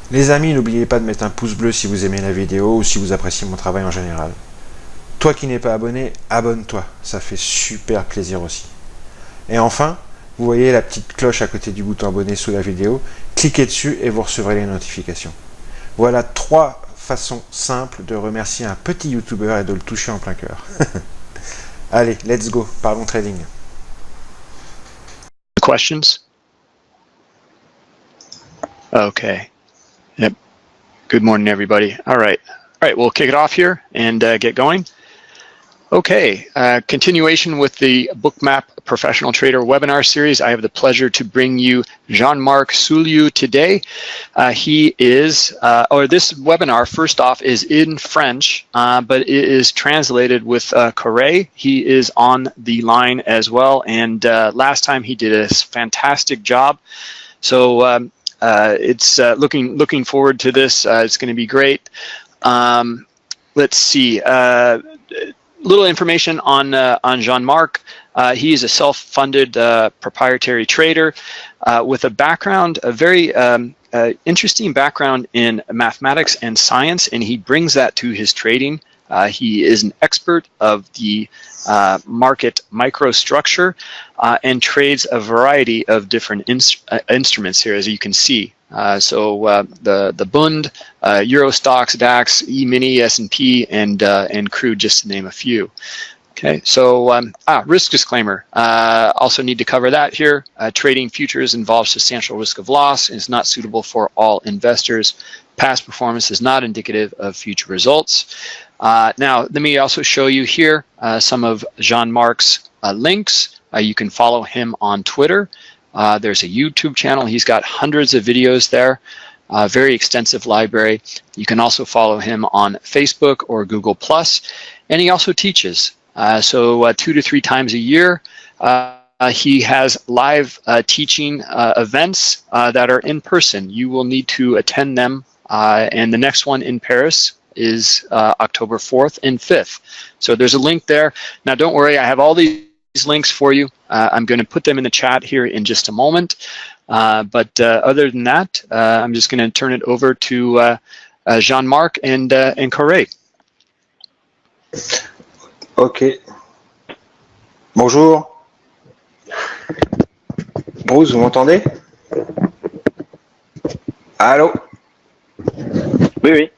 Les amis, n'oubliez pas de mettre un pouce bleu si vous aimez la vidéo ou si vous appréciez mon travail en général. Toi qui n'es pas abonné, abonne-toi, ça fait super plaisir aussi. Et enfin, vous voyez la petite cloche à côté du bouton abonné sous la vidéo, cliquez dessus et vous recevrez les notifications. Voilà 3 façons simples de remercier un petit youtubeur et de le toucher en plein cœur. Allez, let's go, parlons trading. Questions? Okay. Yep. Good morning, everybody. All right, we'll kick it off here and get going. Okay, continuation with the Bookmap Professional Trader webinar series. I have the pleasure to bring you Jean-Marc Souliou today. He is, this webinar, first off, is in French, but it is translated with Corey. He is on the line as well, and last time he did a fantastic job. So it's looking forward to this. It's going to be great. Let's see. Little information on Jean-Marc. He is a self-funded proprietary trader with a background, a very interesting background in mathematics and science, and he brings that to his trading. He is an expert of the market microstructure and trades a variety of different instruments here, as you can see. The Bund, Euro Stocks, DAX, E-mini, S&P, and crude, just to name a few. Okay, so risk disclaimer. Also need to cover that here. Trading futures involves substantial risk of loss and is not suitable for all investors. Past performance is not indicative of future results. Now, let me also show you here some of Jean-Marc's links. You can follow him on Twitter. There's a YouTube channel. He's got hundreds of videos there, very extensive library. You can also follow him on Facebook or Google+, and he also teaches. 2 to 3 times a year, he has live teaching events that are in person. You will need to attend them, and the next one in Paris is October 4th and 5th. So there's a link there. Now, don't worry, I have all these links for you. I'm going to put them in the chat here in just a moment. But other than that, I'm just going to turn it over to Jean-Marc and Corey. Ok. Bonjour. Bruce, vous m'entendez? Allô? Oui, oui.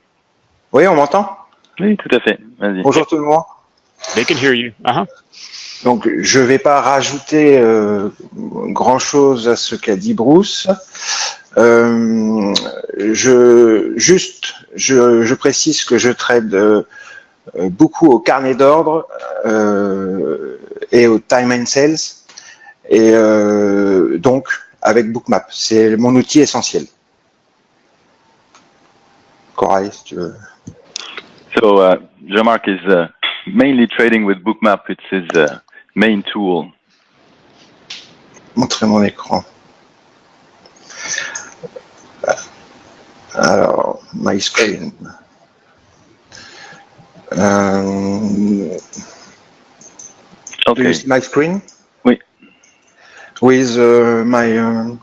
Oui, on m'entend? Oui, tout à fait. Vas-y. Bonjour tout le monde. They can hear you. Donc, je ne vais pas rajouter grand-chose à ce qu'a dit Bruce. Je précise que je trade beaucoup au carnet d'ordre et au time and sales, et donc avec Bookmap. C'est mon outil essentiel. Corail, si tu veux. So, Jean-Marc is mainly trading with Bookmap. It's his main tool. Montrer mon écran. Alors, my screen. Okay. Do you see my screen? Oui. With my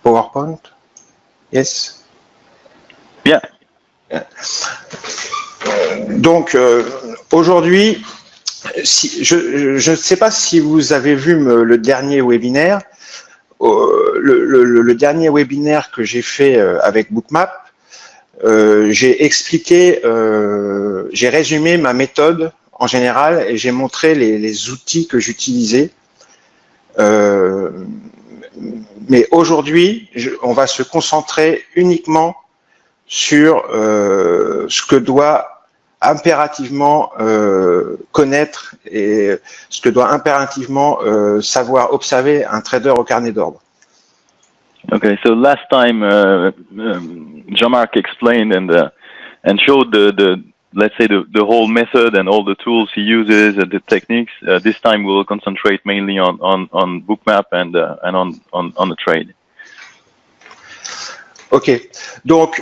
PowerPoint? Yes? Yeah. Donc, aujourd'hui, je ne sais pas si vous avez vu le dernier webinaire. Le dernier webinaire que j'ai fait avec Bookmap, j'ai expliqué, j'ai résumé ma méthode en général et j'ai montré les outils que j'utilisais. Mais aujourd'hui, on va se concentrer uniquement sur ce que doit impérativement connaître et ce que doit impérativement savoir observer un trader au carnet d'ordre. Okay, so last time Jean-Marc explained and showed the let's say the whole method and all the tools he uses and the techniques. This time we'll concentrate mainly on Bookmap and on the trade. Ok, donc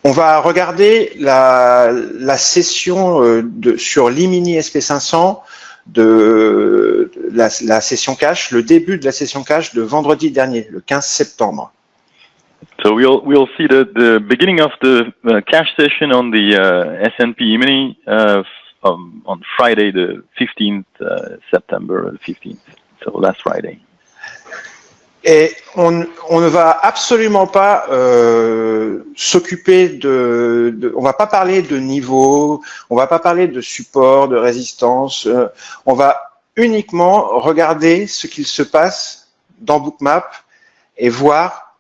on va regarder la session sur l'e-mini SP500 de la session cash, le début de la session cash de vendredi dernier, le 15 septembre. So we'll see the beginning of the cash session on the S&P E-mini on Friday the 15th September 15th. So last Friday. Et on ne va absolument pas s'occuper on va pas parler de niveau, on va pas parler de support, de résistance. On va uniquement regarder ce qu'il se passe dans Bookmap et voir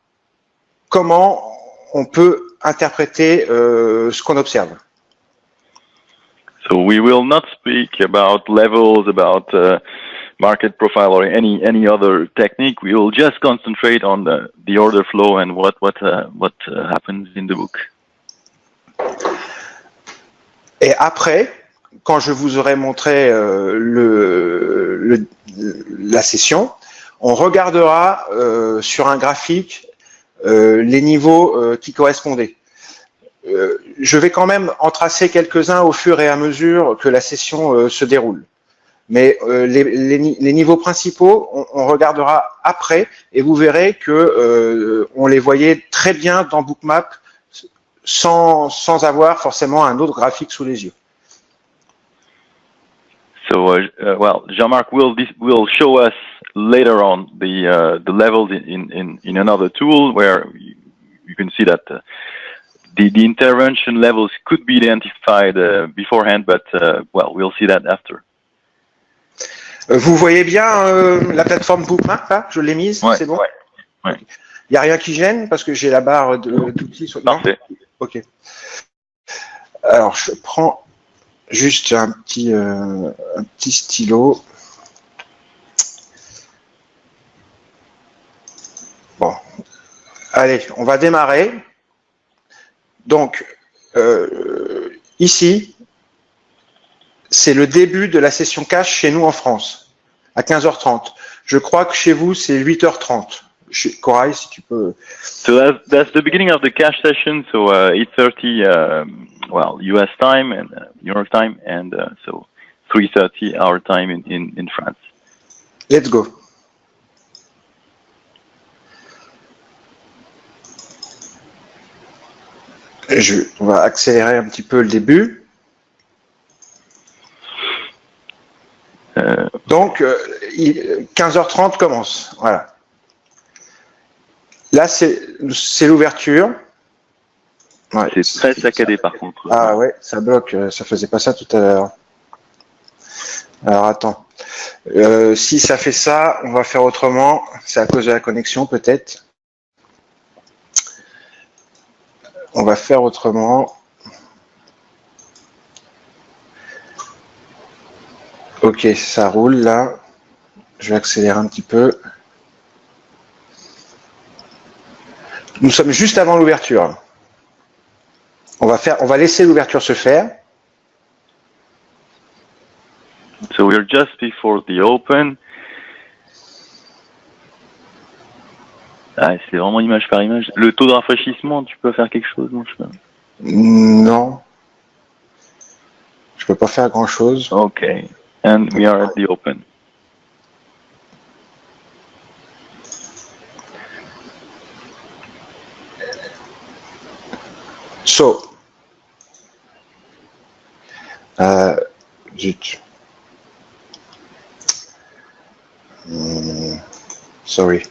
comment on peut interpréter ce qu'on observe. So we will not speak about levels, about market profile or any other technique. We will just concentrate on the order flow and what happens in the book. Et après, quand je vous aurai montré la session, on regardera sur un graphique les niveaux qui correspondaient. Je vais quand même en tracer quelques-uns au fur et à mesure que la session se déroule. Mais les niveaux principaux, on regardera après et vous verrez que on les voyait très bien dans Bookmap sans avoir forcément un autre graphique sous les yeux. So, well, Jean-Marc will show us later on the levels in another tool where you can see that the intervention levels could be identified beforehand, but well, we'll see that after. Vous voyez bien la plateforme Bookmap là? Je l'ai mise, ouais, c'est bon? Ouais. Il n'y a rien qui gêne parce que j'ai la barre d'outils sur. Parfait. Ok. Alors je prends juste un petit stylo. Bon, allez, on va démarrer. Donc ici, c'est le début de la session cash chez nous en France, à 15h30. Je crois que chez vous, c'est 8h30. Corail, si tu peux. So that's the beginning of the cash session. So 8:30, well, US time and New York time, and so 3:30 our time in France. Let's go. On va accélérer un petit peu le début. Donc, 15h30 commence. Voilà. Là, c'est l'ouverture. Ouais. C'est très saccadé par contre. Ah ouais, ça bloque. Ça faisait pas ça tout à l'heure. Alors attends. Si ça fait ça, on va faire autrement. C'est à cause de la connexion peut-être. On va faire autrement. Ok, ça roule là. Je vais accélérer un petit peu. Nous sommes juste avant l'ouverture. On va laisser l'ouverture se faire. So we're just before the open. Ah, c'est vraiment image par image. Le taux de rafraîchissement, tu peux faire quelque chose, non? Non. Je peux pas faire grand chose. Okay. And we are at the open. So, zut. Sorry.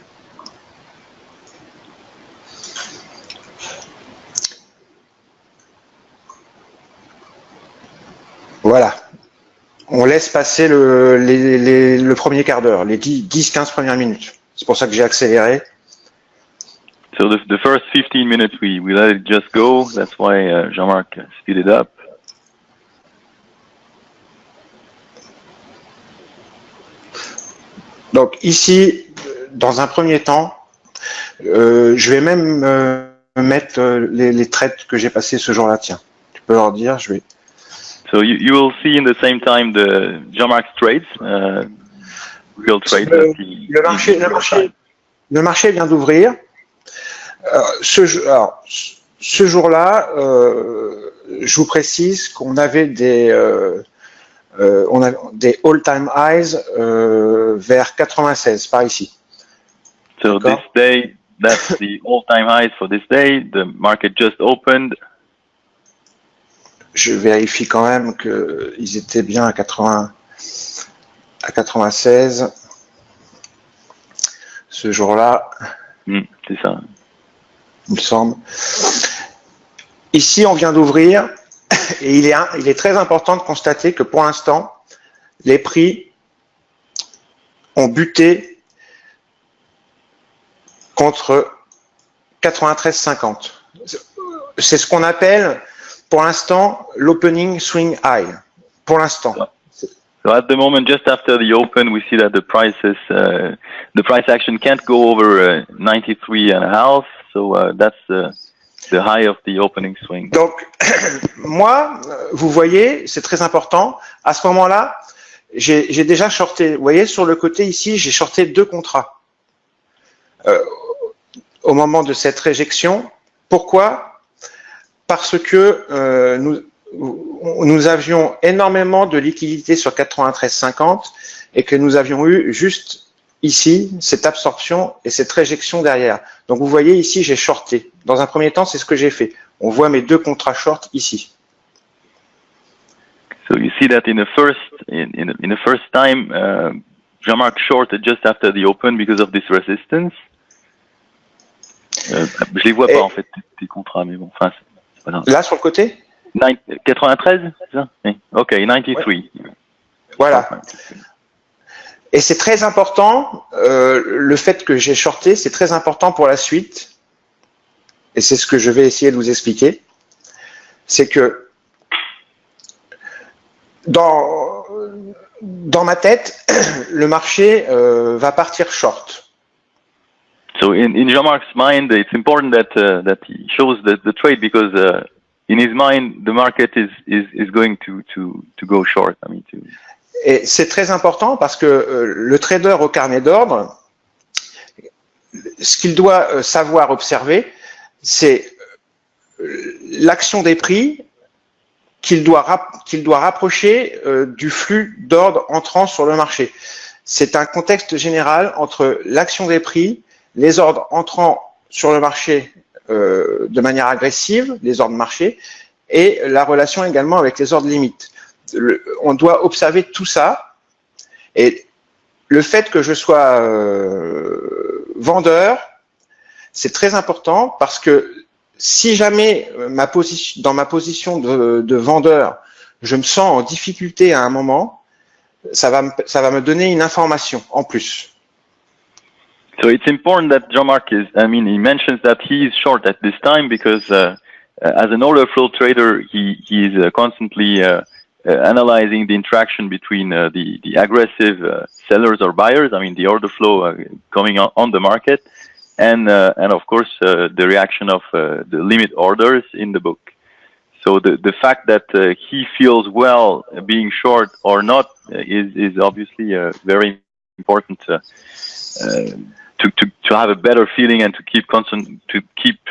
Voilà. On laisse passer le premier quart d'heure, les 10-15 premières minutes. C'est pour ça que j'ai accéléré. So the first 15 minutes, we let it just go. That's why Jean-Marc speeded up. Donc ici, dans un premier temps, je vais même mettre les trades que j'ai passés ce jour-là. Tiens, tu peux leur dire, je vais... So you will see in the same time the Jean-Marc's trades, real trades. Le marché vient d'ouvrir. Ce jour-là, je vous précise qu'on avait des all-time highs vers 96 par ici. So this day that's the all-time highs for this day. The market just opened. Je vérifie quand même qu'ils étaient bien à 96 ce jour-là. C'est ça. Il me semble. Ici, on vient d'ouvrir et il est très important de constater que pour l'instant, les prix ont buté contre 93,50. C'est ce qu'on appelle pour l'instant l'opening swing high. Pour l'instant. So at the moment, just after the open, we see that the price action can't go over 93.5. So that's the high of the opening swing. Donc, moi, vous voyez, c'est très important. À ce moment-là, j'ai déjà shorté. Vous voyez, sur le côté ici, j'ai shorté 2 contrats. Au moment de cette réjection. Pourquoi? Parce que nous avions énormément de liquidités sur 93,50 et que nous avions eu juste ici cette absorption et cette réjection derrière. Donc vous voyez ici, j'ai shorté. Dans un premier temps, c'est ce que j'ai fait. On voit mes 2 contrats short ici. So you see that in the first time, Jean-Marc shorted just after the open because of this resistance. Je les vois pas en fait tes contrats, mais bon, enfin c'est pas grave. Là sur le côté. 93, c'est ça? Oui. Ok, 93. Ouais. Voilà. Et c'est très important, le fait que j'ai shorté, c'est très important pour la suite. Et c'est ce que je vais essayer de vous expliquer. C'est que dans ma tête, le marché va partir short. So in Jean-Marc's mind, it's important that he shows the trade because in his mind, the market is going to go short. I mean, Et c'est très important parce que le trader au carnet d'ordre, ce qu'il doit savoir observer, c'est l'action des prix qu'il doit rapprocher du flux d'ordre entrant sur le marché. C'est un contexte général entre l'action des prix, les ordres entrant sur le marché de manière agressive, les ordres de marché, et la relation également avec les ordres limites. On doit observer tout ça, et le fait que je sois vendeur, c'est très important parce que si jamais dans ma position de vendeur, je me sens en difficulté à un moment, ça va me donner une information en plus. So it's important that Jean-Marc he mentions that he is short at this time because as an order flow trader, he is constantly analyzing the interaction between the aggressive sellers or buyers. I mean, the order flow coming on the market, and of course the reaction of the limit orders in the book. So the fact that he feels well being short or not is obviously very important to have a better feeling and to keep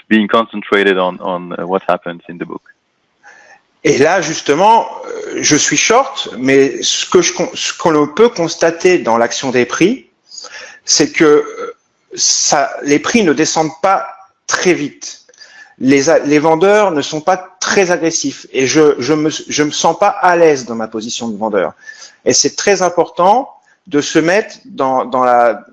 being concentrated on what happens in the book. Et là, justement, je suis short, mais ce qu'on peut constater dans l'action des prix, c'est que les prix ne descendent pas très vite. Les vendeurs ne sont pas très agressifs et je me sens pas à l'aise dans ma position de vendeur. Et c'est très important de se mettre dans la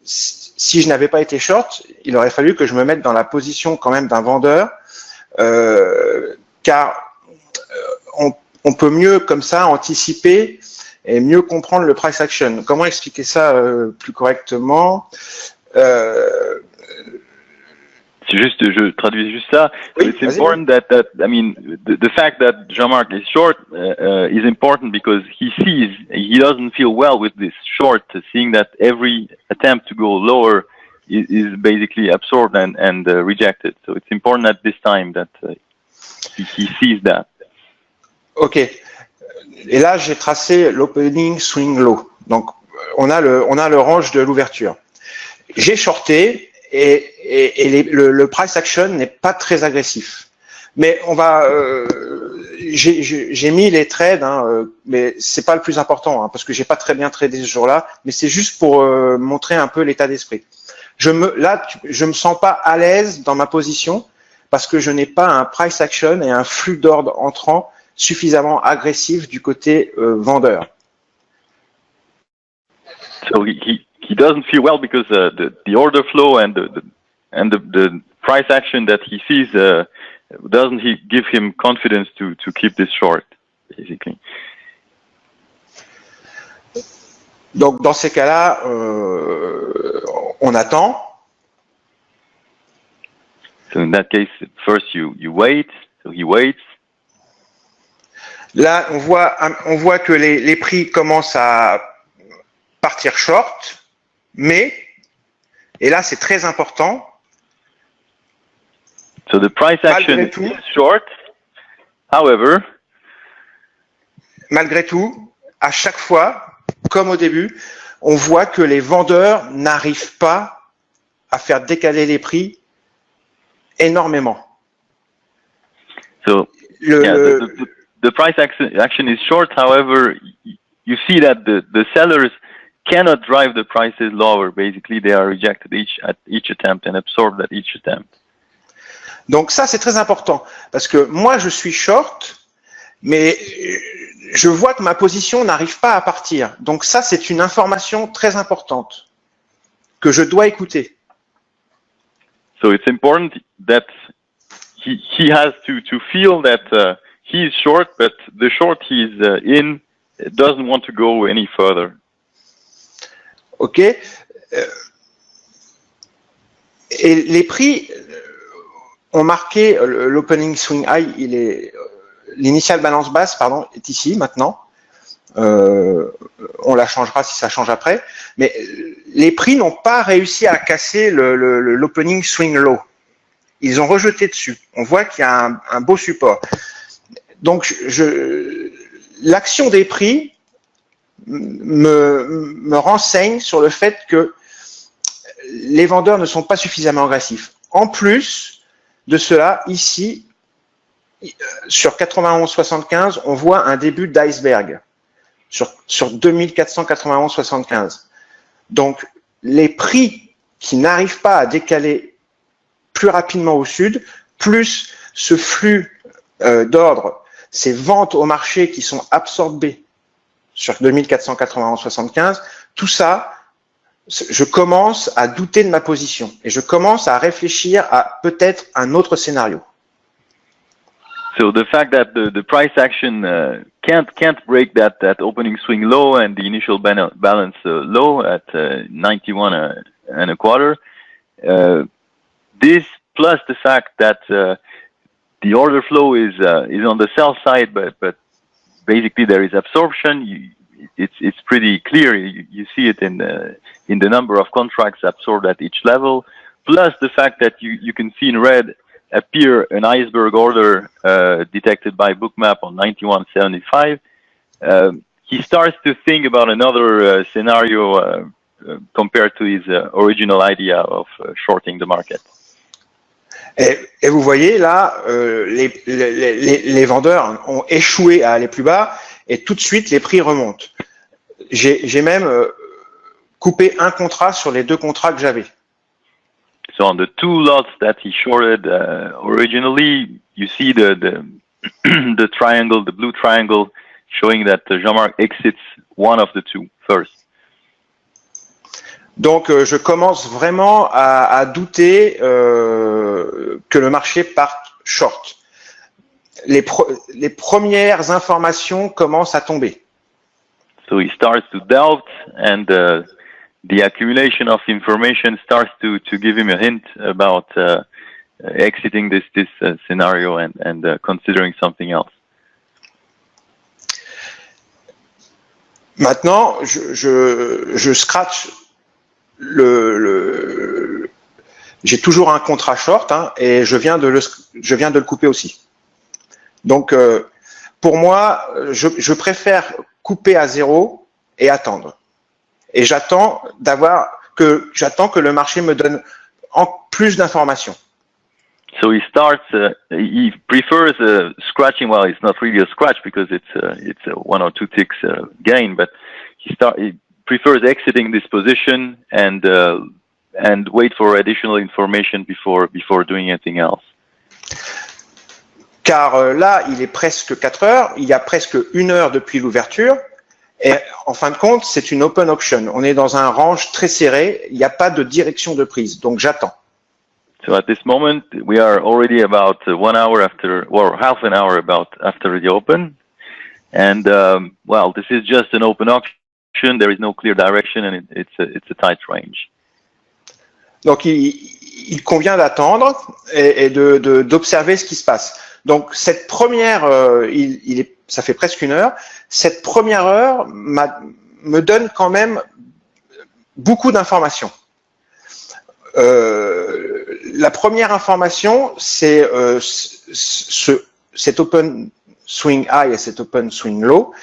si je n'avais pas été short, il aurait fallu que je me mette dans la position quand même d'un vendeur, car on peut mieux comme ça anticiper et mieux comprendre le price action. Comment expliquer ça plus correctement? Je traduis juste ça. Oui, it's important that the fact that Jean-Marc is short is important because he doesn't feel well with this short, seeing that every attempt to go lower is basically absorbed and rejected. So it's important at this time that he sees that. Ok. Et là, j'ai tracé l'opening swing low. Donc, on a le range de l'ouverture. J'ai shorté. Et le price action n'est pas très agressif. Mais j'ai mis les trades, mais c'est pas le plus important, parce que j'ai pas très bien tradé ce jour-là. Mais c'est juste pour montrer un peu l'état d'esprit. je me sens pas à l'aise dans ma position parce que je n'ai pas un price action et un flux d'ordre entrant suffisamment agressif du côté vendeur. So he doesn't feel well because the order flow and the price action that he sees doesn't give him confidence to keep this short, basically. Donc dans ces cas-là, on attend. So in that case, first you wait. So he waits. Là, on voit que les prix commencent à partir short, mais, et là c'est très important. So the price action is short. However, malgré tout, à chaque fois, comme au début, on voit que les vendeurs n'arrivent pas à faire décaler les prix énormément. So the price action is short. However, you see that the sellers cannot drive the prices lower. Basically, they are rejected at each attempt and absorbed at each attempt. Donc ça, c'est très important parce que moi, je suis short, mais je vois que ma position n'arrive pas à partir. Donc ça, c'est une information très importante que je dois écouter. So it's important that he has to feel that he is short, but the short he is in doesn't want to go any further. Ok. Et les prix ont marqué l'opening swing high. L'initial balance basse, pardon, est ici maintenant. On la changera si ça change après. Mais les prix n'ont pas réussi à casser l'opening swing low. Ils ont rejeté dessus. On voit qu'il y a un beau support. Donc, l'action des prix me renseigne sur le fait que les vendeurs ne sont pas suffisamment agressifs. En plus de cela, ici, sur 91,75, on voit un début d'iceberg sur 2491,75. Donc, les prix qui n'arrivent pas à décaler plus rapidement au sud, plus ce flux d'ordre, ces ventes au marché qui sont absorbées sur 2491,75, tout ça, je commence à douter de ma position et je commence à réfléchir à peut-être un autre scénario. So the fact that the price action can't break that opening swing low and the initial balance low at 91 and a quarter, this plus the fact that the order flow is on the sell side, but basically there is absorption. It's pretty clear. You see it in the number of contracts absorbed at each level. Plus the fact that you can see in red appear an iceberg order detected by Bookmap on 91.75. He starts to think about another scenario compared to his original idea of shorting the market. Et vous voyez là, les vendeurs ont échoué à aller plus bas et tout de suite les prix remontent. J'ai même coupé un contrat sur les deux contrats que j'avais. So on the two lots that he shorted originally, you see the the triangle, the blue triangle, showing that Jean-Marc exits one of the two first. Donc je commence vraiment à douter que le marché parte short. Les premières informations commencent à tomber. So he starts to doubt, and the accumulation of information starts to give him a hint about exiting this scenario and considering something else. Maintenant, je scratch j'ai toujours un contrat short et je viens de le couper aussi. Donc pour moi, je préfère couper à zéro et attendre. Et j'attends que le marché me donne plus d'informations. So he starts. He prefers scratching. Well, it's not really a scratch because it's a 1 or 2 ticks gain, but he prefers exiting this position and and wait for additional information before doing anything else. Car là, il est presque 4 heures, il y a presque 1 heure depuis l'ouverture, et en fin de compte, c'est une open auction. On est dans un range très serré, il n'y a pas de direction de prise, donc j'attends. So at this moment, we are already about 1 hour after, or half an hour after the open, and well, this is just an open auction. There is no clear direction, and it's a tight range. Donc il convient d'attendre et d'observer ce qui se passe. Donc cette première, ça fait presque 1 heure. Cette première heure me donne quand même beaucoup d'informations. La première information, c'est cet open swing high et cet open swing low.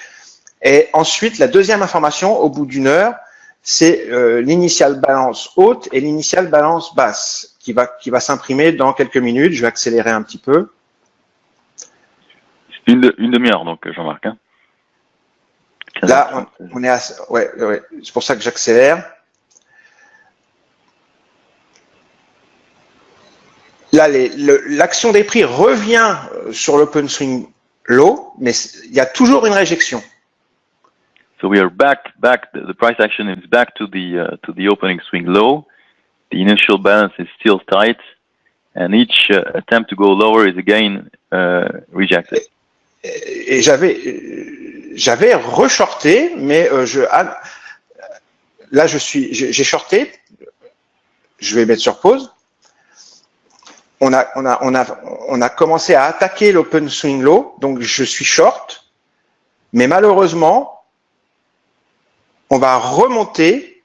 Et ensuite, la deuxième information, au bout d'1 heure, c'est l'initial balance haute et l'initial balance basse qui va s'imprimer dans quelques minutes. Je vais accélérer un petit peu. Une demi-heure, donc, Jean-Marc. Hein. Là, on est à... Ouais, c'est pour ça que j'accélère. Là, l'action des prix revient sur l'open swing low, mais il y a toujours une réjection. So we are back. The price action is back to the opening swing low. The initial balance is still tight, and each attempt to go lower is again rejected. Et j'avais reshorté, mais là j'ai shorté. Je vais mettre sur pause. On a commencé à attaquer l'open swing low, donc je suis short, mais malheureusement, on va remonter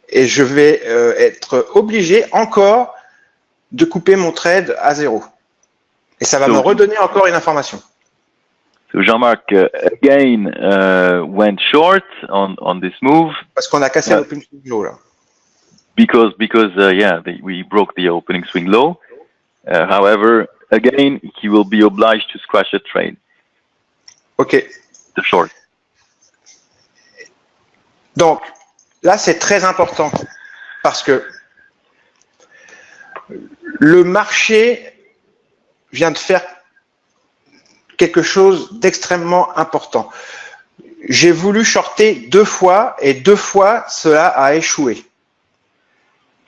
et je vais être obligé encore de couper mon trade à 0. Et ça va me redonner encore une information. So Jean-Marc again went short on this move. Parce qu'on a cassé l'open swing low là. Because we broke the opening swing low. However, again, he will be obliged to scratch the trade. Okay. The short. Donc, là, c'est très important parce que le marché vient de faire quelque chose d'extrêmement important. J'ai voulu shorter 2 fois et 2 fois, cela a échoué.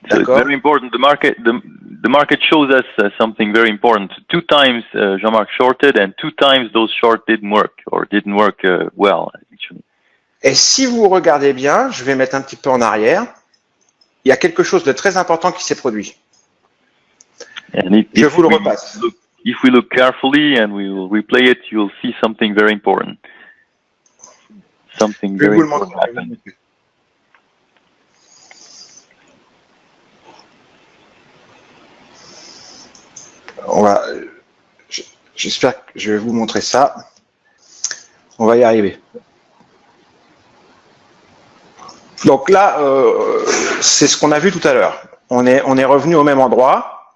So it's very important. The market shows us something very important. 2 times Jean-Marc shorted, and 2 times those short didn't work well. Actually. Et si vous regardez bien, je vais mettre un petit peu en arrière. Il y a quelque chose de très important qui s'est produit. Je vous le repasse. If we look carefully and we will replay it, you will see something very important. Something very important happened. J'espère que je vais vous montrer ça. On va y arriver. Donc là, c'est ce qu'on a vu tout à l'heure. On est revenu au même endroit.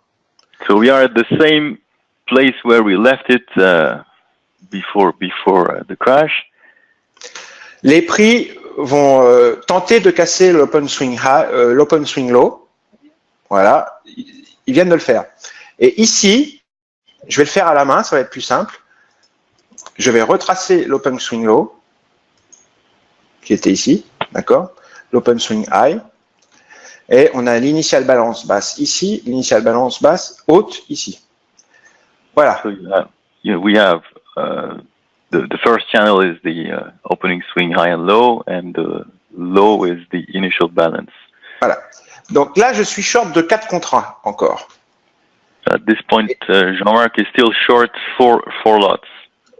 So we are at the same place where we left it before the crash. Les prix vont tenter de casser l'open swing low. Voilà, ils viennent de le faire. Et ici, je vais le faire à la main, ça va être plus simple. Je vais retracer l'open swing low, qui était ici, d'accord? L'open swing high. Et on a l'initial balance basse ici, l'initial balance basse haute ici. Voilà. So we have the first channel is the opening swing high and low, and the low is the initial balance. Voilà. Donc là, je suis short de 4 contrats encore. At this point, Jean-Marc is still short 4 lots.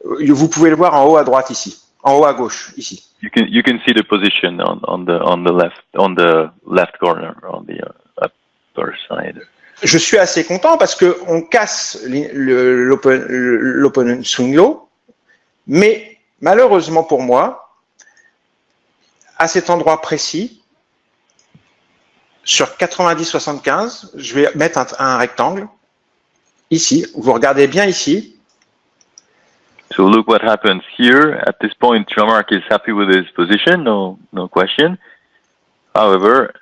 Vous pouvez le voir en haut à droite ici, en haut à gauche ici. You can see the position on the left corner, on the upper side. Je suis assez content parce que on casse l'open swing low, mais malheureusement pour moi, à cet endroit précis, sur 90-75, je vais mettre un rectangle ici. Vous regardez bien ici. So look what happens here. At this point, Jean-Marc is happy with his position, no question. However,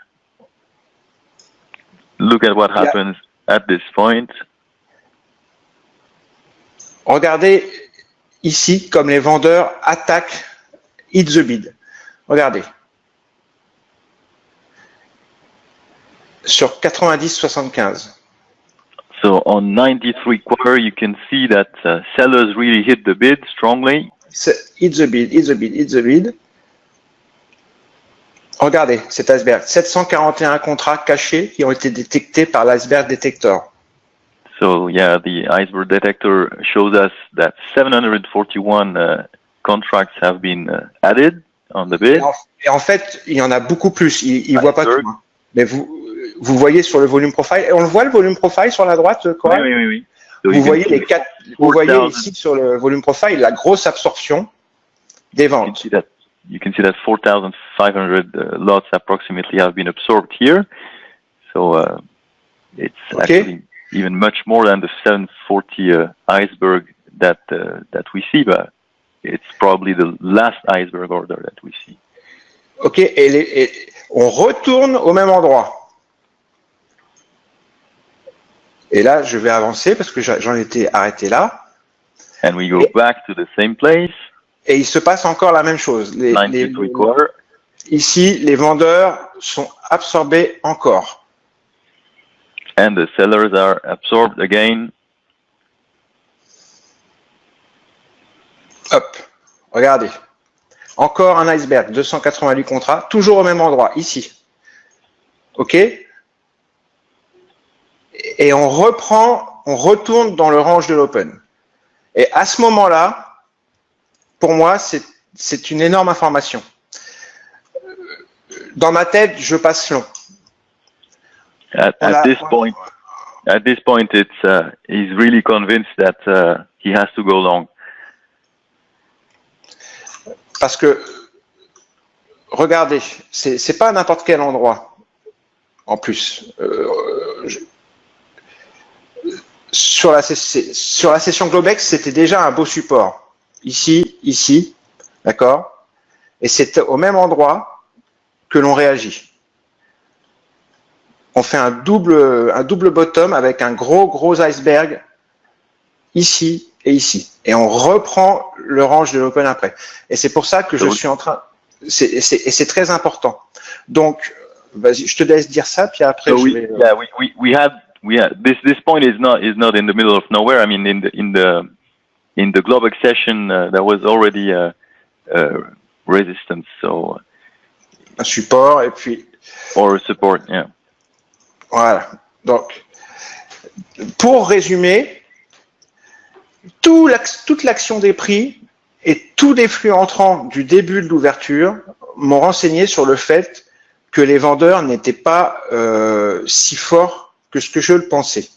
look at what happens at this point. Regardez ici comme les vendeurs attaquent hit the bid. Regardez. Sur 90-75. So on 93.25, you can see that sellers really hit the bid strongly. Hit the bid, hit the bid, hit the bid. Regardez cet iceberg. 741 contrats cachés qui ont été détectés par l'iceberg detector. So yeah, the iceberg detector shows us that 741 contracts have been added on the bid. Et en fait, il y en a beaucoup plus. Il voit pas tout. Hein. Mais vous voyez sur le volume profile. Et on le voit le volume profile sur la droite, Coral? Oui. So vous voyez les quatre. Vous voyez ici sur le volume profile la grosse absorption des ventes. You can see that 4,500 lots approximately have been absorbed here. So it's actually even much more than the 740 iceberg that we see, but it's probably the last iceberg order that we see. Ok, et on retourne au même endroit. Et là, je vais avancer parce que j'en étais arrêté là. And we go back to the same place. Et il se passe encore la même chose. Ici, les vendeurs sont absorbés encore. And the sellers are absorbed again. Hop, regardez. Encore un iceberg, 288 contrats, toujours au même endroit, ici. OK? Et on retourne dans le range de l'open. Et à ce moment-là, pour moi, c'est une énorme information. Dans ma tête, je passe long. At this point, he's really convinced that he has to go long. Parce que, regardez, c'est pas n'importe quel endroit. En plus, sur la session Globex, c'était déjà un beau support. Ici, d'accord? Et c'est au même endroit que l'on réagit. On fait un double bottom avec un gros iceberg ici et ici. Et on reprend le range de l'open après. Et c'est pour ça que je suis en train... Et c'est très important. Donc, vas-y, je te laisse dire ça, puis après je vais... Yeah, we had this point is not in the middle of nowhere. I mean, in the Globex session, there was already resistance, so un support et puis or a support, yeah. Voilà. Donc, pour résumer, toute l'action des prix et tous les flux entrants du début de l'ouverture m'ont renseigné sur le fait que les vendeurs n'étaient pas si forts que ce que je le pensais.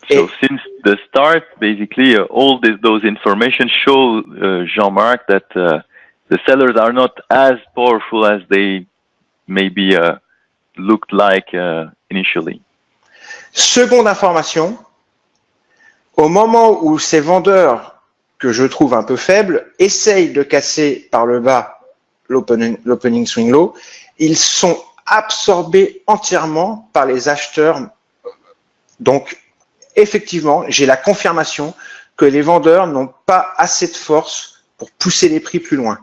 So since the start, basically, all those information show Jean-Marc that the sellers are not as powerful as they maybe looked like initially. Seconde information, au moment où ces vendeurs, que je trouve un peu faibles, essayent de casser par le bas l'opening swing low, ils sont absorbés entièrement par les acheteurs. Donc, effectivement, j'ai la confirmation que les vendeurs n'ont pas assez de force pour pousser les prix plus loin.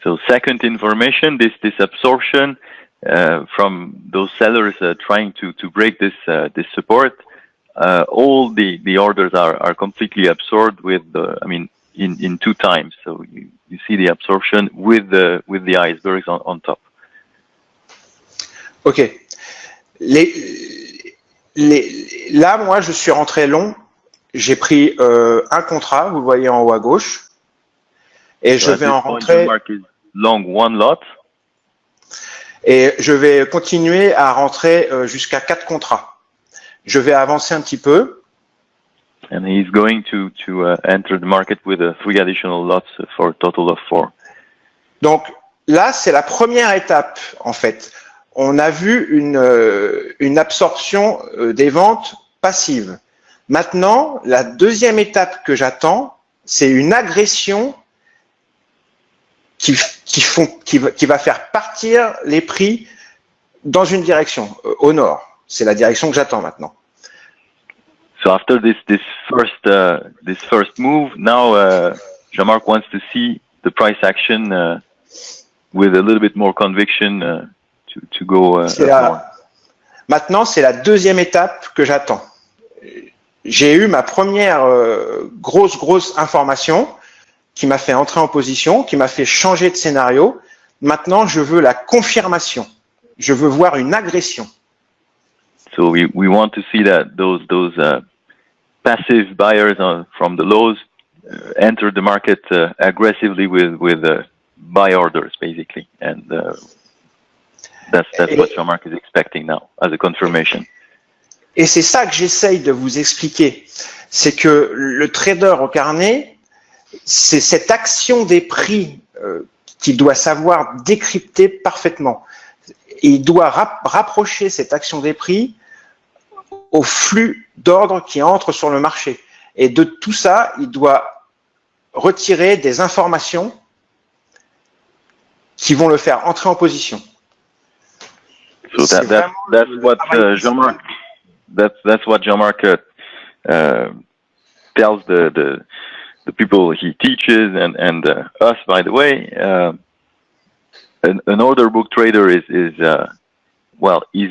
So second information, this absorption from those sellers trying to break this support, all the orders are completely absorbed with in 2 times. So you see the absorption with the icebergs on top. Ok. Là, moi, je suis rentré long. J'ai pris un contrat, vous le voyez en haut à gauche, et je vais en rentrer. Long one lot. Et je vais continuer à rentrer jusqu'à 4 contrats. Je vais avancer un petit peu. And he's going to enter the market with 3 additional lots for a total of 4. Donc là, c'est la première étape en fait. On a vu une absorption des ventes passives. Maintenant, la deuxième étape que j'attends, c'est une agression qui va faire partir les prix dans une direction, au nord. C'est la direction que j'attends maintenant. So after this first move, now Jean-Marc wants to see the price action with a little bit more conviction to go. Maintenant, c'est la deuxième étape que j'attends. J'ai eu ma première grosse information qui m'a fait entrer en position, qui m'a fait changer de scénario. Maintenant, je veux la confirmation. Je veux voir une agression. So we want to see that those passive buyers from the lows enter the market aggressively with buy orders, basically, and that's what Jean-Marc is expecting now as a confirmation. Et c'est ça que j'essaye de vous expliquer. C'est que le trader au carnet, c'est cette action des prix qu'il doit savoir décrypter parfaitement. Et il doit rapprocher cette action des prix au flux d'ordre qui entre sur le marché. Et de tout ça, il doit retirer des informations qui vont le faire entrer en position. So that's what Jean-Marc. That's what Jean-Marc tells the people he teaches and us. By the way, an order book trader is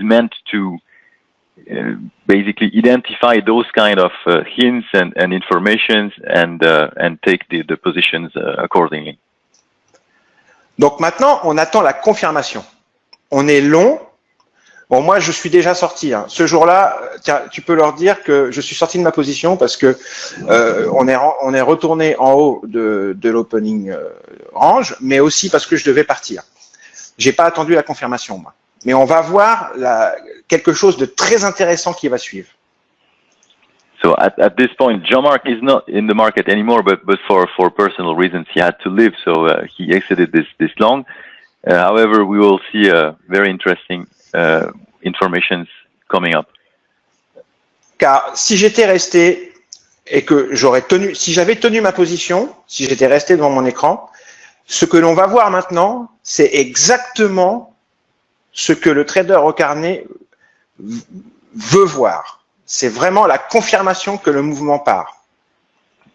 meant to basically identify those kind of hints and informations and take the positions accordingly. Donc maintenant, on attend la confirmation. On est long. Bon, moi, je suis déjà sorti. Hein. Ce jour-là, tiens, tu peux leur dire que je suis sorti de ma position parce que on est retourné en haut de l'opening range, mais aussi parce que je devais partir. J'ai pas attendu la confirmation, moi. Mais on va voir quelque chose de très intéressant qui va suivre. So at this point, Jean-Marc is not in the market anymore, but for personal reasons, he had to leave, so he exited this long. However, we will see very interesting informations coming up. Car si j'étais resté et que si j'avais tenu ma position, si j'étais resté devant mon écran, ce que l'on va voir maintenant, c'est exactement ce que le trader au carnet veut voir. C'est vraiment la confirmation que le mouvement part.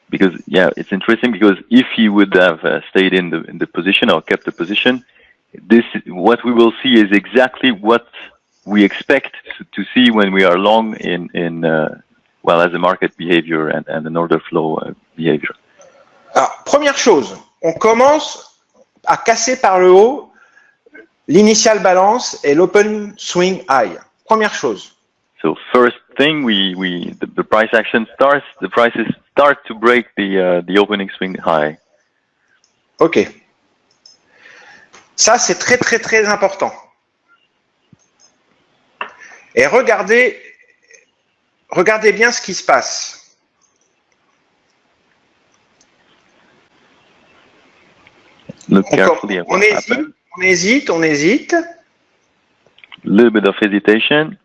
Because it's interesting because if he would have stayed in the position or kept the position, what we will see is exactly what we expect to see when we are long as a market behavior and an order flow behavior. Alors, première chose, on commence à casser par le haut l'initial balance et l'open swing high. Première chose. So first thing, the price action starts. The prices start to break the opening swing high. Ok. Ça, c'est très, très, très important. Et regardez bien ce qui se passe. Look carefully at what happens. On hésite. A little bit of hesitation.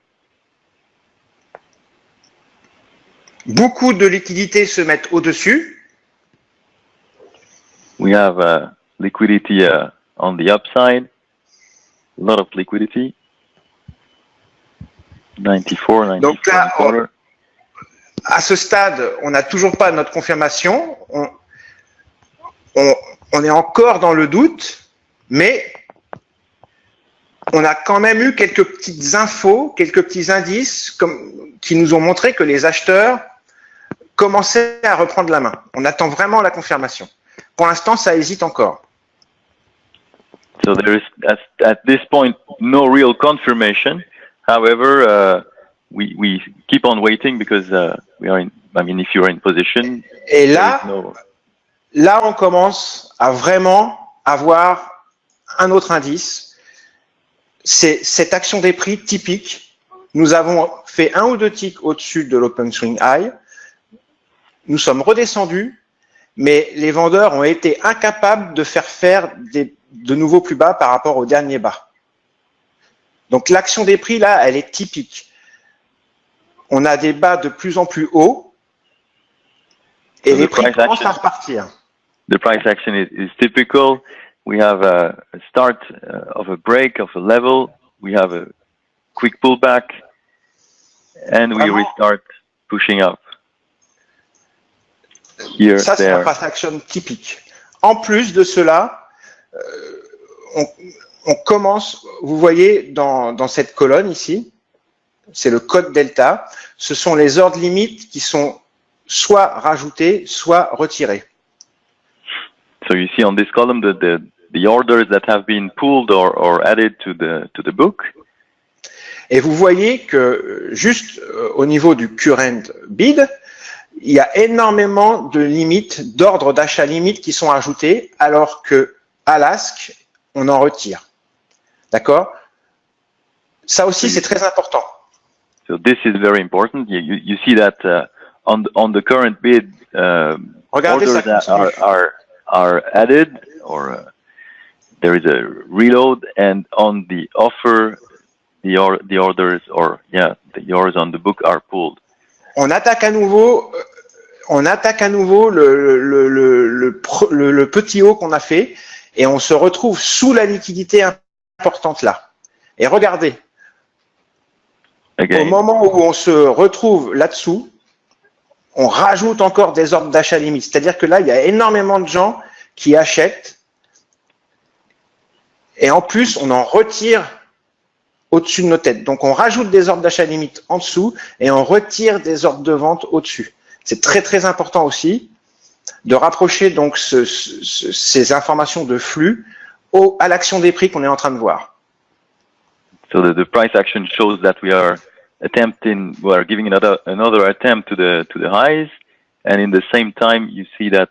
Beaucoup de liquidités se mettent au-dessus. We have liquidity on the upside. A lot of liquidity. 94, 94. Donc là, à ce stade, on n'a toujours pas notre confirmation. On est encore dans le doute, mais on a quand même eu quelques petites infos, quelques petits indices qui nous ont montré que les acheteurs commençaient à reprendre la main. On attend vraiment la confirmation. Pour l'instant, ça hésite encore. So there is at this point no real confirmation. However, we keep on waiting because we are in. I mean, if you are in position. Et là, on commence à vraiment avoir un autre indice. C'est cette action des prix typique. Nous avons fait un ou deux ticks au-dessus de l'open swing high. Nous sommes redescendus, mais les vendeurs ont été incapables de faire de nouveaux plus bas par rapport au dernier bas. Donc l'action des prix, là, elle est typique. On a des bas de plus en plus hauts et les prix commencent à repartir. The price action is typical. We have a start of a break of a level. We have a quick pullback. and we Vraiment, restart pushing up. Here, ça, c'est un there. price action typique. En plus de cela, on commence, vous voyez dans cette colonne ici, c'est le code delta, ce sont les ordres limites qui sont soit rajoutés, soit retirés. So you see on this column the orders that have been pulled or added to the book. Et vous voyez que juste au niveau du current bid, il y a énormément de limites, d'ordres d'achat limites qui sont ajoutés, alors que à l'ASK, on en retire. D'accord? Ça aussi, c'est très important. So this is very important. You see that on the current bid, Regardez, orders ça continue. are added, or there is a reload, and on the offer, the orders on the book are pulled. On attaque à nouveau le petit haut qu'on a fait et on se retrouve sous la liquidité importante là. Et regardez, au moment où on se retrouve là-dessous, on rajoute encore des ordres d'achat limite. C'est-à-dire que là, il y a énormément de gens qui achètent et en plus, on en retire au-dessus de nos têtes. Donc, on rajoute des ordres d'achat limite en dessous et on retire des ordres de vente au-dessus. C'est très, très important aussi de rapprocher donc ces informations de flux à l'action des prix qu'on est en train de voir. So the price action shows that we are giving another attempt to the highs, and in the same time you see that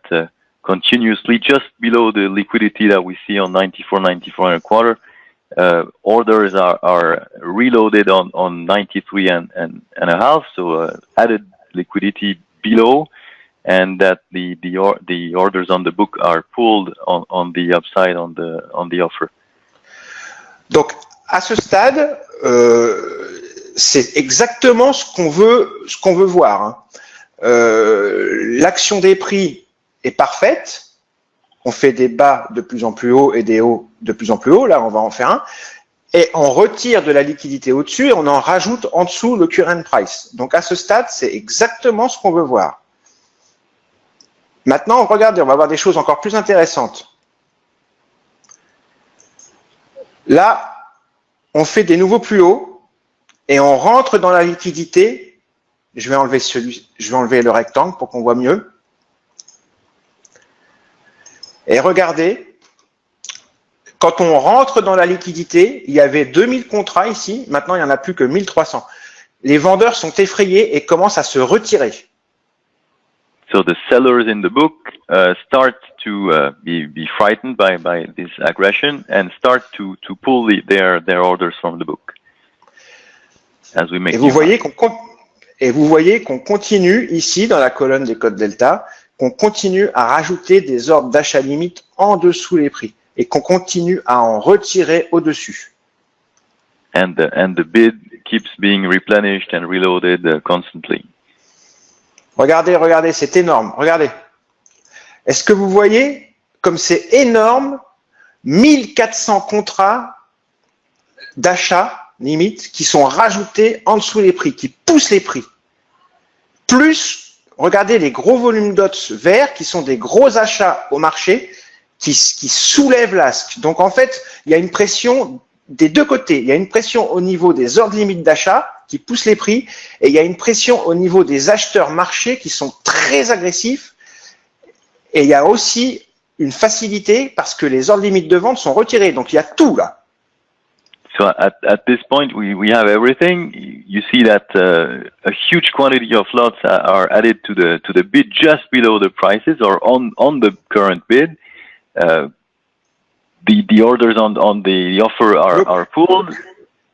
continuously just below the liquidity that we see on 94 and a quarter, orders are reloaded on 93 and a half, so added liquidity below, and that the orders on the book are pulled on the upside on the offer. Donc à ce stade, c'est exactement ce qu'on veut voir. Hein. L'action des prix est parfaite. On fait des bas de plus en plus hauts et des hauts de plus en plus hauts. Là, on va en faire un. Et on retire de la liquidité au-dessus et on en rajoute en dessous le current price. Donc à ce stade, c'est exactement ce qu'on veut voir. Maintenant, regardez, on va voir des choses encore plus intéressantes. Là, on fait des nouveaux plus hauts et on rentre dans la liquidité. Je vais enlever le rectangle pour qu'on voit mieux. Et regardez, quand on rentre dans la liquidité, il y avait 2000 contrats ici, maintenant il n'y en a plus que 1300. Les vendeurs sont effrayés et commencent à se retirer. So the sellers in the book start to be frightened by this aggression and start to pull their orders from the book. As we make. Et vous voyez qu'on continue ici dans la colonne des codes delta, qu'on continue à rajouter des ordres d'achat limite en dessous les prix et qu'on continue à en retirer au-dessus. And the bid keeps being replenished and reloaded constantly. Regardez, c'est énorme. Regardez. Est-ce que vous voyez comme c'est énorme, 1400 contrats d'achat limite qui sont rajoutés en dessous les prix, qui poussent les prix. Plus, regardez les gros volumes dots verts qui sont des gros achats au marché qui soulèvent l'ASK. Donc en fait, il y a une pression des deux côtés. Il y a une pression au niveau des ordres limites d'achat qui poussent les prix et il y a une pression au niveau des acheteurs marchés qui sont très agressifs. Et il y a aussi une facilité parce que les ordres limites de vente sont retirés. Donc il y a tout là. So at this point, we have everything. You see that a huge quantity of lots are added to the bid just below the prices or on the current bid. The orders on the offer are pulled,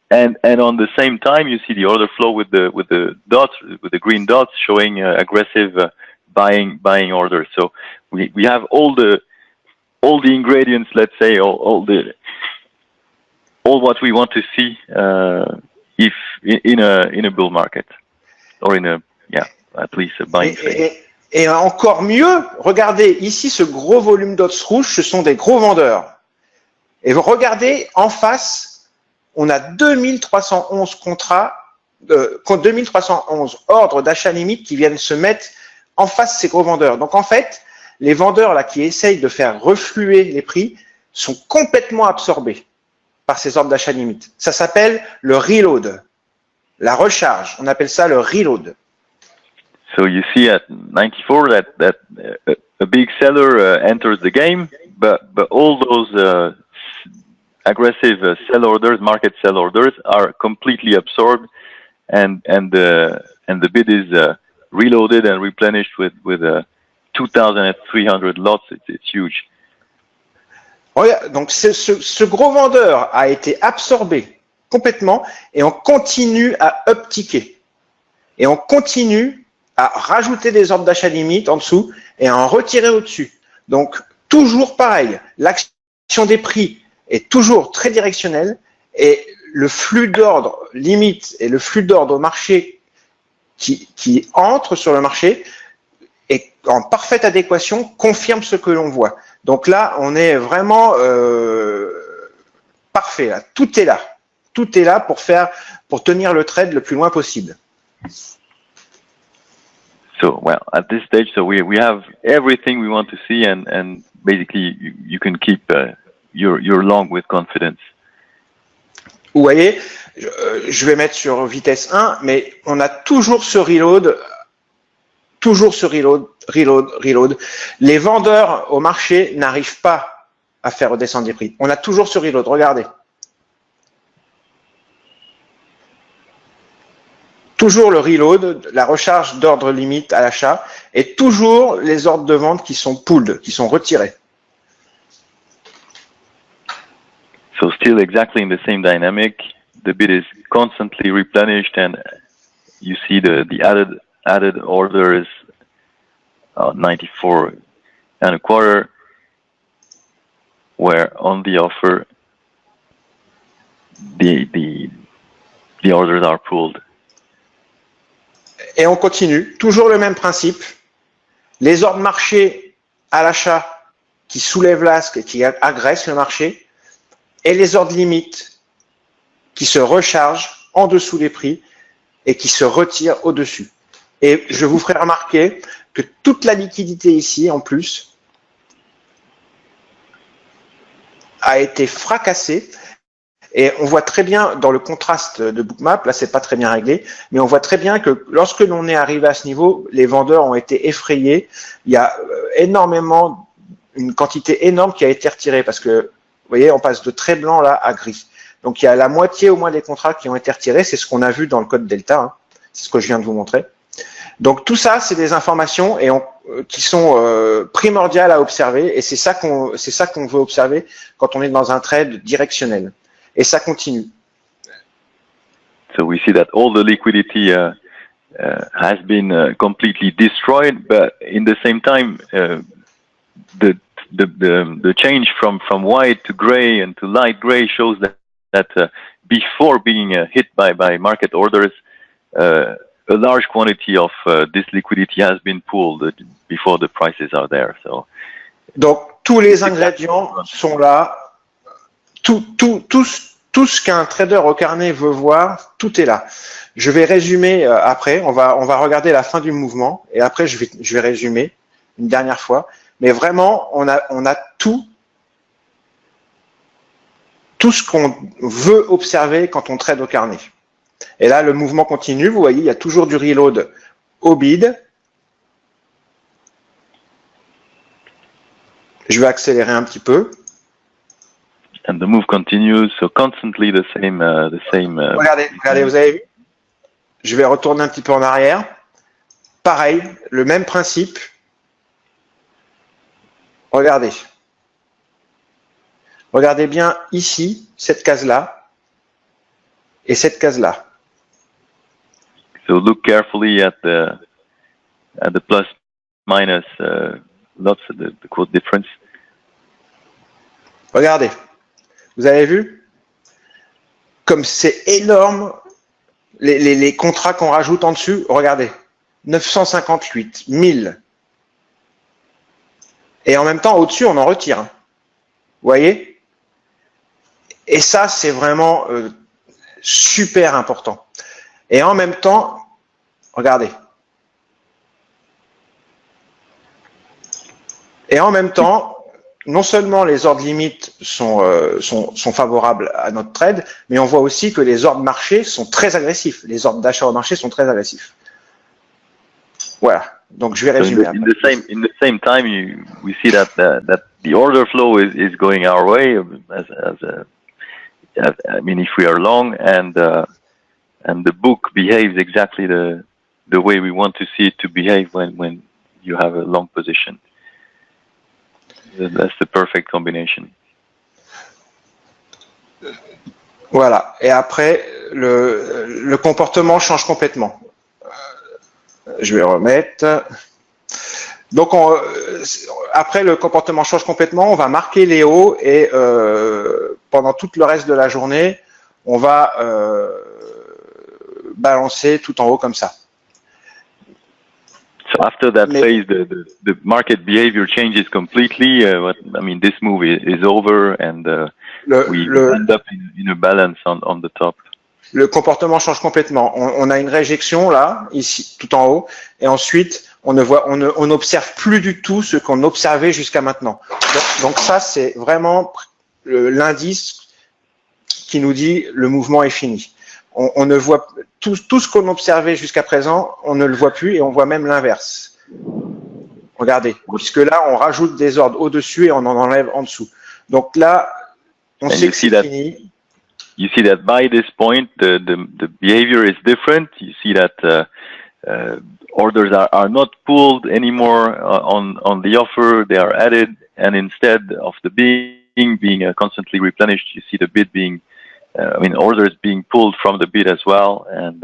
and on the same time you see the order flow with the dots, with the green dots showing aggressive buying orders. So we have all the ingredients, let's say, all what we want to see if in a bull market or at least a buying phase. Et encore mieux, regardez ici ce gros volume dots rouge, ce sont des gros vendeurs. Et vous regardez en face, on a 2311 contrats 2311 ordres d'achat limite qui viennent se mettre en face de ces gros vendeurs. Donc en fait, les vendeurs là qui essayent de faire refluer les prix sont complètement absorbés par ces ordres d'achat limite. Ça s'appelle le reload, la recharge. On appelle ça le reload. So you see at 94 that a big seller enters the game, but all those aggressive sell orders, market sell orders, are completely absorbed, and the bid is reloaded and replenished with 2,300 lots. It's huge. Regarde, donc ce gros vendeur a été absorbé complètement et on continue à upticker. Et on continue à rajouter des ordres d'achat limite en dessous et à en retirer au-dessus. Donc, toujours pareil, l'action des prix est toujours très directionnelle et le flux d'ordre limite et le flux d'ordre au marché qui entre sur le marché est en parfaite adéquation, confirme ce que l'on voit. Donc là, on est vraiment parfait. Là. Tout est là. Tout est là pour tenir le trade le plus loin possible. So, well, at this stage, so we have everything we want to see, and basically you can keep your long with confidence. Vous voyez, je vais mettre sur vitesse 1, mais on a toujours ce reload, reload. Les vendeurs au marché n'arrivent pas à faire redescendre les prix. On a toujours ce reload, regardez. Toujours le reload, la recharge d'ordre limite à l'achat, et toujours les ordres de vente qui sont pulled, qui sont retirés. So still exactly in the same dynamic, the bid is constantly replenished, and you see the added orders 94 and a quarter, where on the offer the orders are pulled. Et on continue, toujours le même principe. Les ordres marché à l'achat qui soulèvent l'asque et qui agressent le marché, et les ordres limites qui se rechargent en dessous des prix et qui se retirent au-dessus. Et je vous ferai remarquer que toute la liquidité ici, en plus, a été fracassée. Et on voit très bien dans le contraste de Bookmap, là c'est pas très bien réglé, mais on voit très bien que lorsque l'on est arrivé à ce niveau, les vendeurs ont été effrayés. Il y a une quantité énorme qui a été retirée parce que, vous voyez, on passe de très blanc là à gris. Donc il y a la moitié au moins des contrats qui ont été retirés, c'est ce qu'on a vu dans le code Delta, hein. C'est ce que je viens de vous montrer. Donc tout ça, c'est des informations qui sont primordiales à observer et c'est ça qu'on veut observer quand on est dans un trade directionnel. Et ça continue. So we see that all the liquidity has been completely destroyed, but in the same time, the change from white to gray and to light gray shows that before being hit by market orders, a large quantity of this liquidity has been pulled before the prices are there. So, donc tous les ingrédients sont là. Tout ce qu'un trader au carnet veut voir, tout est là. Je vais résumer après. On va regarder la fin du mouvement et après je vais résumer une dernière fois. Mais vraiment, on a tout ce qu'on veut observer quand on trade au carnet. Et là, le mouvement continue. Vous voyez, il y a toujours du reload au bid. Je vais accélérer un petit peu. And the move continues, so constantly the same. Regardez, vous avez vu? Je vais retourner un petit peu en arrière. Pareil, le même principe. Regardez. Regardez bien ici, cette case-là et cette case-là. So look carefully at the plus minus lots of the quote difference. Regardez. Vous avez vu? Comme c'est énorme, les contrats qu'on rajoute en dessus, regardez, 958, 1000. Et en même temps, au-dessus, on en retire. Vous voyez? Et ça, c'est vraiment super important. Et en même temps, regardez. Et en même temps, non seulement les ordres limites sont favorables à notre trade, mais on voit aussi que les ordres marché sont très agressifs. Les ordres d'achat au marché sont très agressifs. Voilà. Donc je vais résumer. So in the same time, we see that the order flow is going our way. I mean, if we are long, and the book behaves exactly the way we want to see it to behave when you have a long position. That's the perfect combination. Voilà. Et après, le comportement change complètement. Je vais remettre. Donc, après, le comportement change complètement. On va marquer les hauts et pendant tout le reste de la journée, on va balancer tout en haut comme ça. So after that phase, the market behavior changes completely. I mean, this move is over, and we end up in a balance on the top. Le comportement change complètement. On a une réjection là, ici, tout en haut, et ensuite on n'observe plus du tout ce qu'on observait jusqu'à maintenant. Donc ça, c'est vraiment l'indice qui nous dit le mouvement est fini. On ne voit tout ce qu'on observait jusqu'à présent, on ne le voit plus et on voit même l'inverse. Regardez, puisque là, on rajoute des ordres au-dessus et on en enlève en dessous. Donc là, on sait que c'est fini. You see that by this point, the behavior is different. You see that orders are not pulled anymore on the offer; they are added, and instead of the being constantly replenished, you see the bid being, orders being pulled from the bid as well, and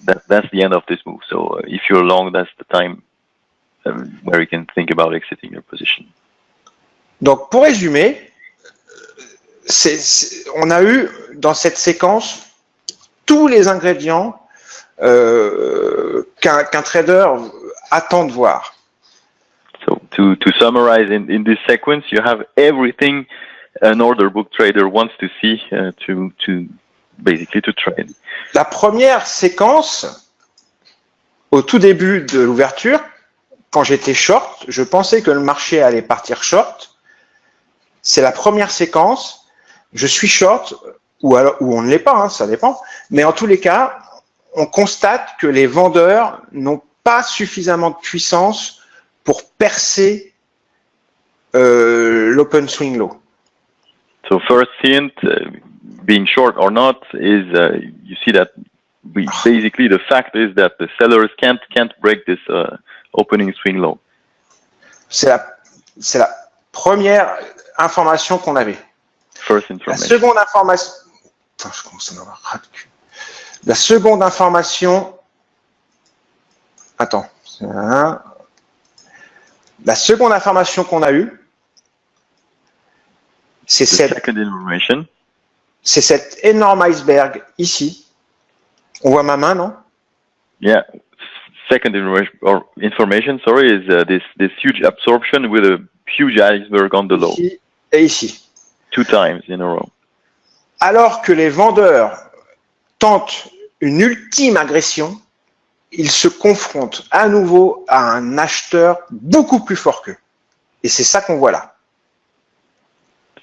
that's the end of this move. So if you're long, that's the time where you can think about exiting your position. Donc pour résumer. On a eu dans cette séquence tous les ingrédients qu'un trader attend de voir. So to summarize, in this sequence, you have everything an order book trader wants to see to basically to trade. La première séquence, au tout début de l'ouverture, quand j'étais short, je pensais que le marché allait partir short. C'est la première séquence. Je suis short, ou on ne l'est pas, ça dépend. Mais en tous les cas, on constate que les vendeurs n'ont pas suffisamment de puissance pour percer l'open swing low. So first hint, being short or not, is you see that basically the fact is that the sellers can't break this opening swing low. C'est la première information qu'on avait. La seconde information. Enfin, je commence à en avoir ras de cul. La seconde information. Attends. La seconde information qu'on a eue, c'est cet énorme iceberg ici. On voit ma main, non? Yeah. Second information, sorry, is this huge absorption with a huge iceberg on the low. Ici et ici. 2 times in a row. Alors que les vendeurs tentent une ultime agression, ils se confrontent à nouveau à un acheteur beaucoup plus fort qu'eux. Et c'est ça qu'on voit là.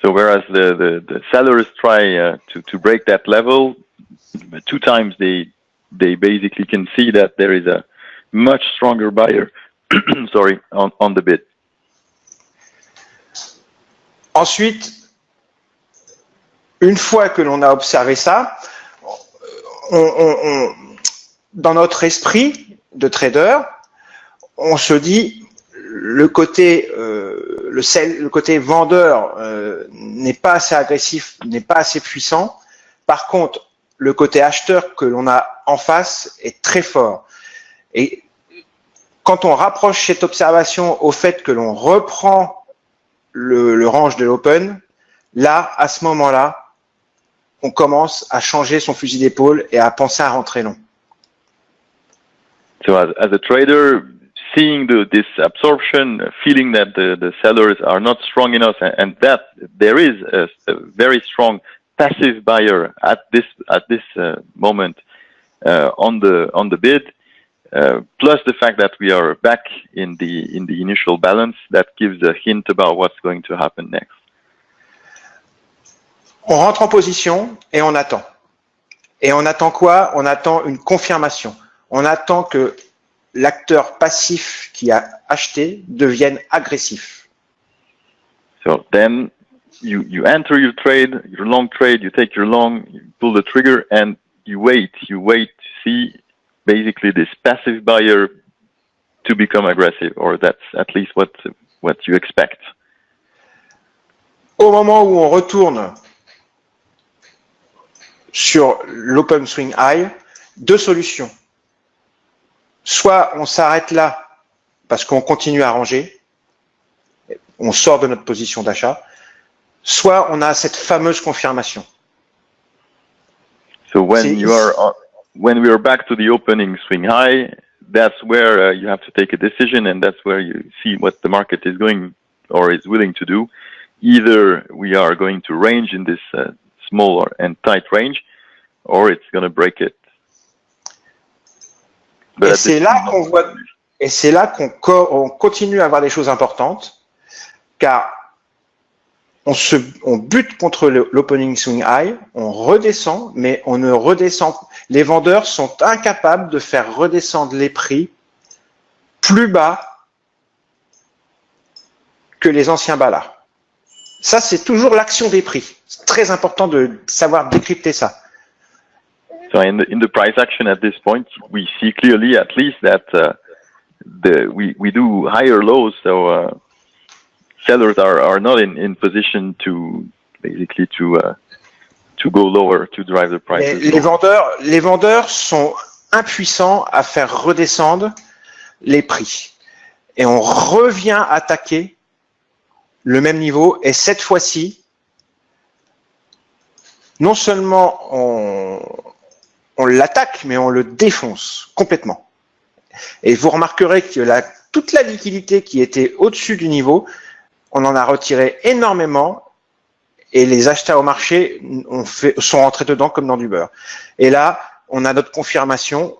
So whereas the sellers try to break that level, 2 times they basically can see that there is a much stronger buyer, sorry, on the bid. Ensuite, une fois que l'on a observé ça, dans notre esprit de trader, on se dit le côté vendeur n'est pas assez agressif, n'est pas assez puissant. Par contre, le côté acheteur que l'on a en face est très fort. Et quand on rapproche cette observation au fait que l'on reprend le range de l'open, là, à ce moment-là, on commence à changer son fusil d'épaule et à penser à rentrer long. So as a trader, seeing this absorption, feeling that the sellers are not strong enough, and that there is a very strong passive buyer at this moment, on the bid, plus the fact that we are back in the initial balance, that gives a hint about what's going to happen next. On rentre en position et on attend. Et on attend quoi? On attend une confirmation. On attend que l'acteur passif qui a acheté devienne agressif. So then you enter your trade, your long trade, you take your long, you pull the trigger, and you wait to see basically this passive buyer to become aggressive, or that's at least what you expect. Au moment où on retourne sur l'open swing high, deux solutions. Soit on s'arrête là parce qu'on continue à ranger, on sort de notre position d'achat, soit on a cette fameuse confirmation. So when we are back to the opening swing high, that's where you have to take a decision, and that's where you see what the market is going or is willing to do. Either we are going to range in this small and tight range, or it's going to break it. Et c'est là qu'on voit, et c'est là qu'on continue à avoir des choses importantes, car on bute contre l'opening swing high, on redescend, mais on ne redescend. Les vendeurs sont incapables de faire redescendre les prix plus bas que les anciens bas là. Ça, c'est toujours l'action des prix. C'est très important de savoir décrypter ça. So in the price action at this point, we see clearly at least that we do higher lows, so sellers are not in position to basically to go lower to drive the price. Les vendeurs sont impuissants à faire redescendre les prix, et on revient attaquer le même niveau, et cette fois-ci, non seulement on l'attaque, mais on le défonce complètement. Et vous remarquerez que toute la liquidité qui était au-dessus du niveau, on en a retiré énormément, et les acheteurs au marché sont rentrés dedans comme dans du beurre. Et là, on a notre confirmation,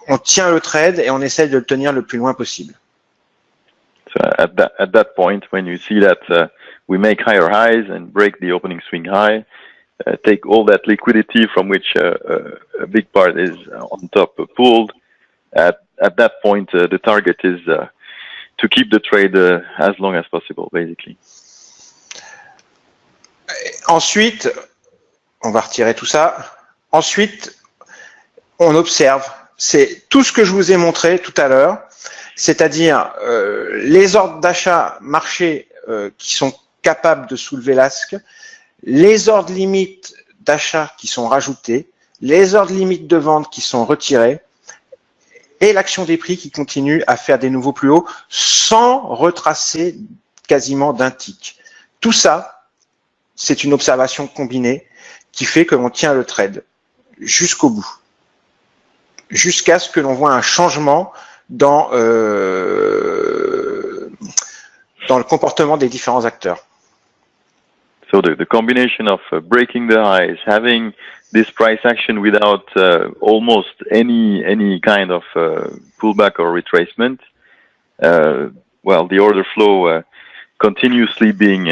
on tient le trade et on essaie de le tenir le plus loin possible. So at that point, when you see that we make higher highs and break the opening swing high, take all that liquidity from which a big part is on top pulled, at that point the target is to keep the trade as long as possible, basically. Ensuite, on va retirer tout ça. Ensuite, on observe. C'est tout ce que je vous ai montré tout à l'heure, c'est-à-dire les ordres d'achat marché qui sont capables de soulever l'asque, les ordres limites d'achat qui sont rajoutés, les ordres limites de vente qui sont retirés, et l'action des prix qui continue à faire des nouveaux plus hauts sans retracer quasiment d'un tick. Tout ça, c'est une observation combinée qui fait que l'on tient le trade jusqu'au bout, jusqu'à ce que l'on voit un changement dans le comportement des différents acteurs. So the combination of breaking the highs, having this price action without almost any kind of pullback or retracement, well, the order flow continuously being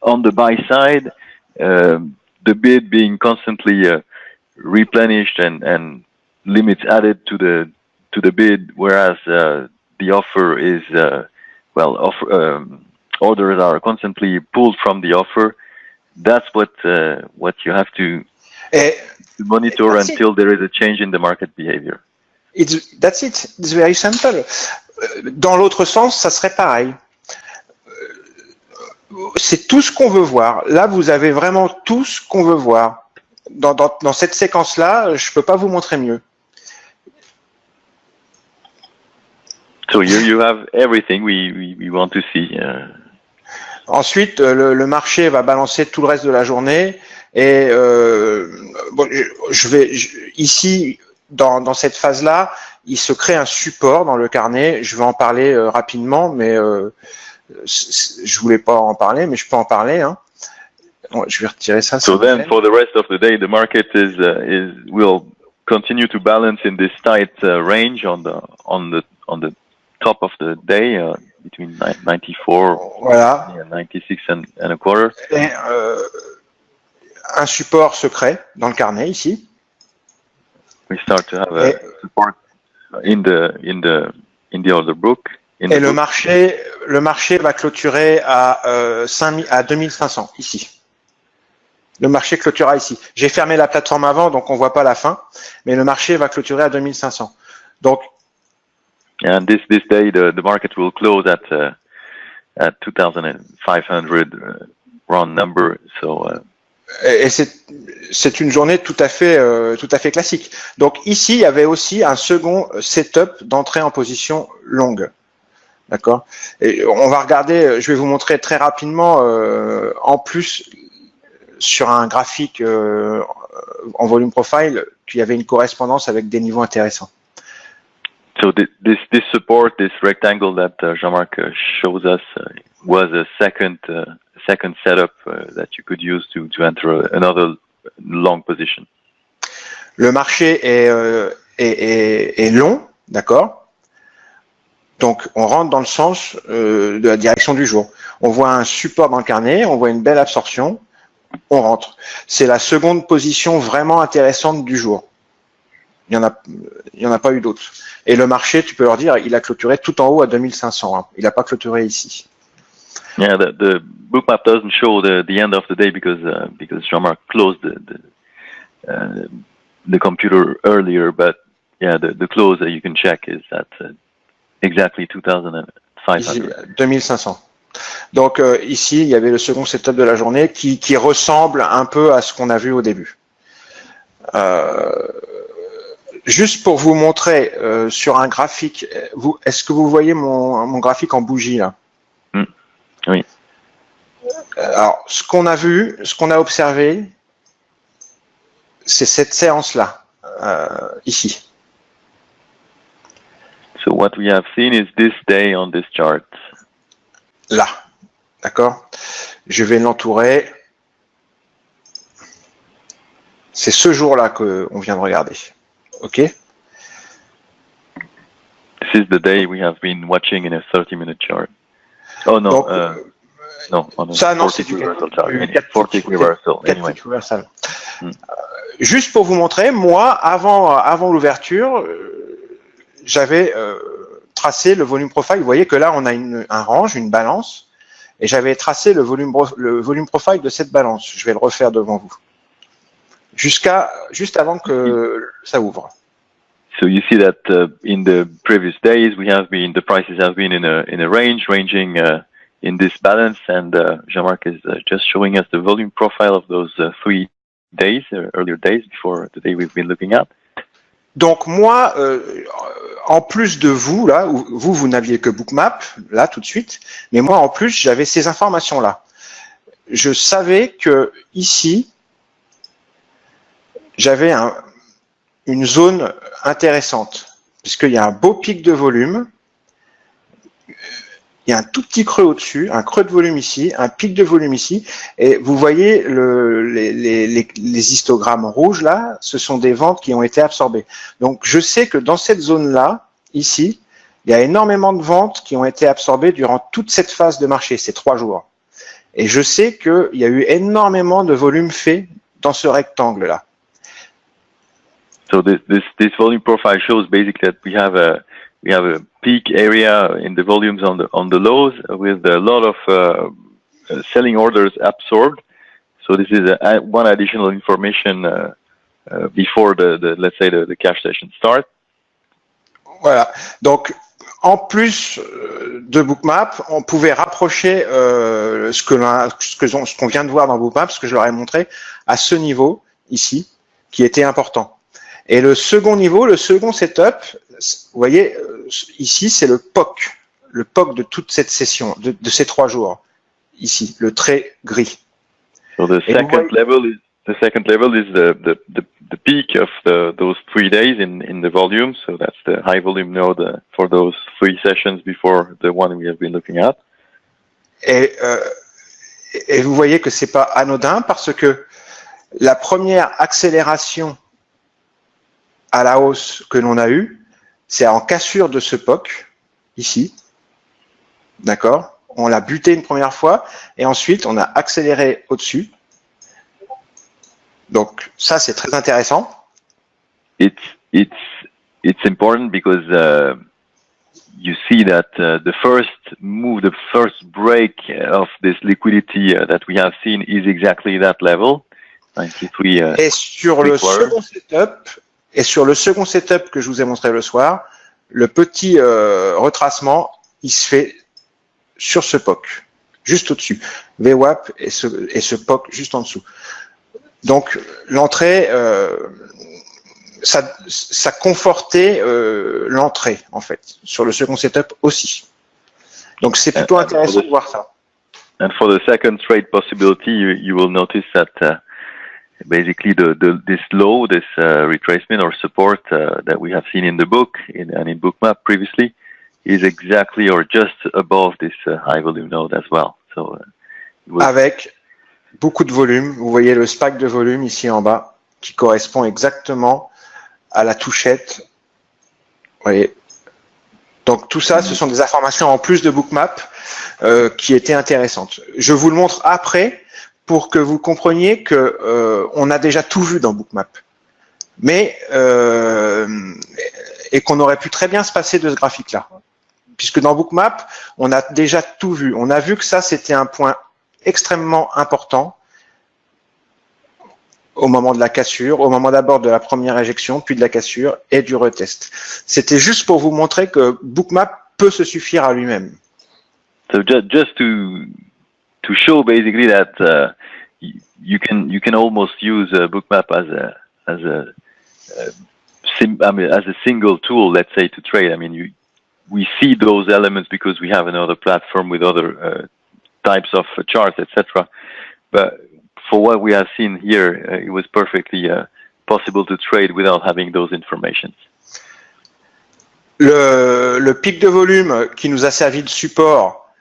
on the buy side, the bid being constantly replenished and limits added to the bid, whereas the offer is orders are constantly pulled from the offer. That's what you have to monitor until there is a change in the market behavior. That's it. It's very simple. Dans l'autre sens, ça serait pareil. C'est tout ce qu'on veut voir. Là, vous avez vraiment tout ce qu'on veut voir. Dans cette séquence-là, je peux pas vous montrer mieux. So you have everything we want to see. Ensuite, le marché va balancer tout le reste de la journée et ici, dans cette phase-là, il se crée un support dans le carnet. Je vais en parler rapidement, mais je voulais pas en parler, mais je peux en parler. Hein. Bon, je vais retirer ça. So then, for the rest of the day, the market will continue to balance in this tight range on the top of the day between 94 Voilà. and 96 and a quarter. Et, un support secret dans le carnet ici. We start to have a support in the order book. Et le marché va clôturer à 2500 ici. Le marché clôturera ici. J'ai fermé la plateforme avant, donc on voit pas la fin, mais le marché va clôturer à 2500. Donc, and this day the market will close at 2500 round number. So. Et c'est une journée tout à fait classique. Donc ici, il y avait aussi un second setup d'entrée en position longue. D'accord. Et on va regarder, je vais vous montrer très rapidement, en plus, sur un graphique en volume profile, qu'il y avait une correspondance avec des niveaux intéressants. So this support, this rectangle that Jean-Marc shows us was a second setup that you could use to enter another long position. Le marché est long, d'accord. Donc, on rentre dans le sens de la direction du jour. On voit un support dans le carnet, on voit une belle absorption, on rentre. C'est la seconde position vraiment intéressante du jour. Il y en a pas eu d'autres. Et le marché, tu peux leur dire, il a clôturé tout en haut à 2500. Hein. Il n'a pas clôturé ici. Yeah, the bookmap doesn't show the end of the day because Jean-Marc closed the computer earlier, but yeah, the close that you can check is at exactly 2500. 2500. Donc ici, il y avait le second setup de la journée qui ressemble un peu à ce qu'on a vu au début. Juste pour vous montrer sur un graphique, est-ce que vous voyez mon graphique en bougie là? Oui. Alors, ce qu'on a vu, ce qu'on a observé, c'est cette séance-là, ici. So what we have seen is this day on this chart. Là, d'accord? Je vais l'entourer. C'est ce jour-là qu'on vient de regarder. OK? This is the day we have been watching in a 30-minute chart. Oh no, Donc, no, on a ça, non, 40 c'est du reversal chart. 40 reversal, anyway. reversal. Juste pour vous montrer, moi, avant l'ouverture, j'avais tracé le volume profile. Vous voyez que là, on a un range, une balance, et j'avais tracé le volume profile de cette balance. Je vais le refaire devant vous. Juste avant que ça ouvre. So you see that in the previous days, the prices have been in a range ranging in this balance, and Jean-Marc is just showing us the volume profile of those 3 days, earlier days before the day we've been looking at. Donc moi, en plus de vous, là, vous n'aviez que Bookmap, là, tout de suite, mais moi, en plus, j'avais ces informations-là. Je savais que ici, j'avais une zone intéressante, puisqu'il y a un beau pic de volume, il y a un tout petit creux au-dessus, un creux de volume ici, un pic de volume ici, et vous voyez les histogrammes rouges là, ce sont des ventes qui ont été absorbées. Donc je sais que dans cette zone-là, ici, il y a énormément de ventes qui ont été absorbées durant toute cette phase de marché, ces 3 jours. Et je sais qu'il y a eu énormément de volume fait dans ce rectangle-là. So this volume profile shows basically that we have a peak area in the volumes on the lows with a lot of selling orders absorbed. So this is one additional information before let's say the cash session start. Voilà. Donc en plus de Bookmap, on pouvait rapprocher ce qu'on vient de voir dans Bookmap, ce que je leur ai montré à ce niveau ici, qui était important. Et le second niveau, le second setup, vous voyez, ici, c'est le POC de toute cette session, de ces 3 jours. Ici, le trait gris. So the second level is the peak of those 3 days in the volume. So that's the high volume node for those 3 sessions before the one we have been looking at. Et vous voyez que c'est pas anodin parce que la première accélération à la hausse que l'on a eue, c'est en cassure de ce POC, ici. D'accord? On l'a buté une première fois et ensuite on a accéléré au-dessus. Donc ça c'est très intéressant. It's important because you see that the first move, the first break of this liquidity that we have seen is exactly that level. 93. Et sur le second setup que je vous ai montré le soir, le petit retracement, il se fait sur ce POC, juste au-dessus. VWAP et ce POC juste en dessous. Donc l'entrée, ça confortait l'entrée en fait sur le second setup aussi. Donc c'est plutôt intéressant de voir ça. And for the second trade possibility, you will notice that basically this low, this retracement or support that we have seen in the book and in Bookmap previously is exactly or just above this high volume node as well. So avec beaucoup de volume, vous voyez le spike de volume ici en bas qui correspond exactement à la touchette. Vous voyez. Donc tout ça, ce sont des informations en plus de Bookmap qui étaient intéressantes. Je vous le montre après pour que vous compreniez que on a déjà tout vu dans Bookmap, mais et qu'on aurait pu très bien se passer de ce graphique-là, puisque dans Bookmap, on a déjà tout vu. On a vu que ça, c'était un point extrêmement important au moment de la cassure, au moment d'abord de la première éjection, puis de la cassure et du retest. C'était juste pour vous montrer que Bookmap peut se suffire à lui-même. So just to show basically that you can almost use Bookmap as a single tool, let's say, to trade. I mean, we see those elements because we have another platform with other types of charts, etc. But for what we have seen here, it was perfectly possible to trade without having those informations. Le pic de volume qui nous a servi de support,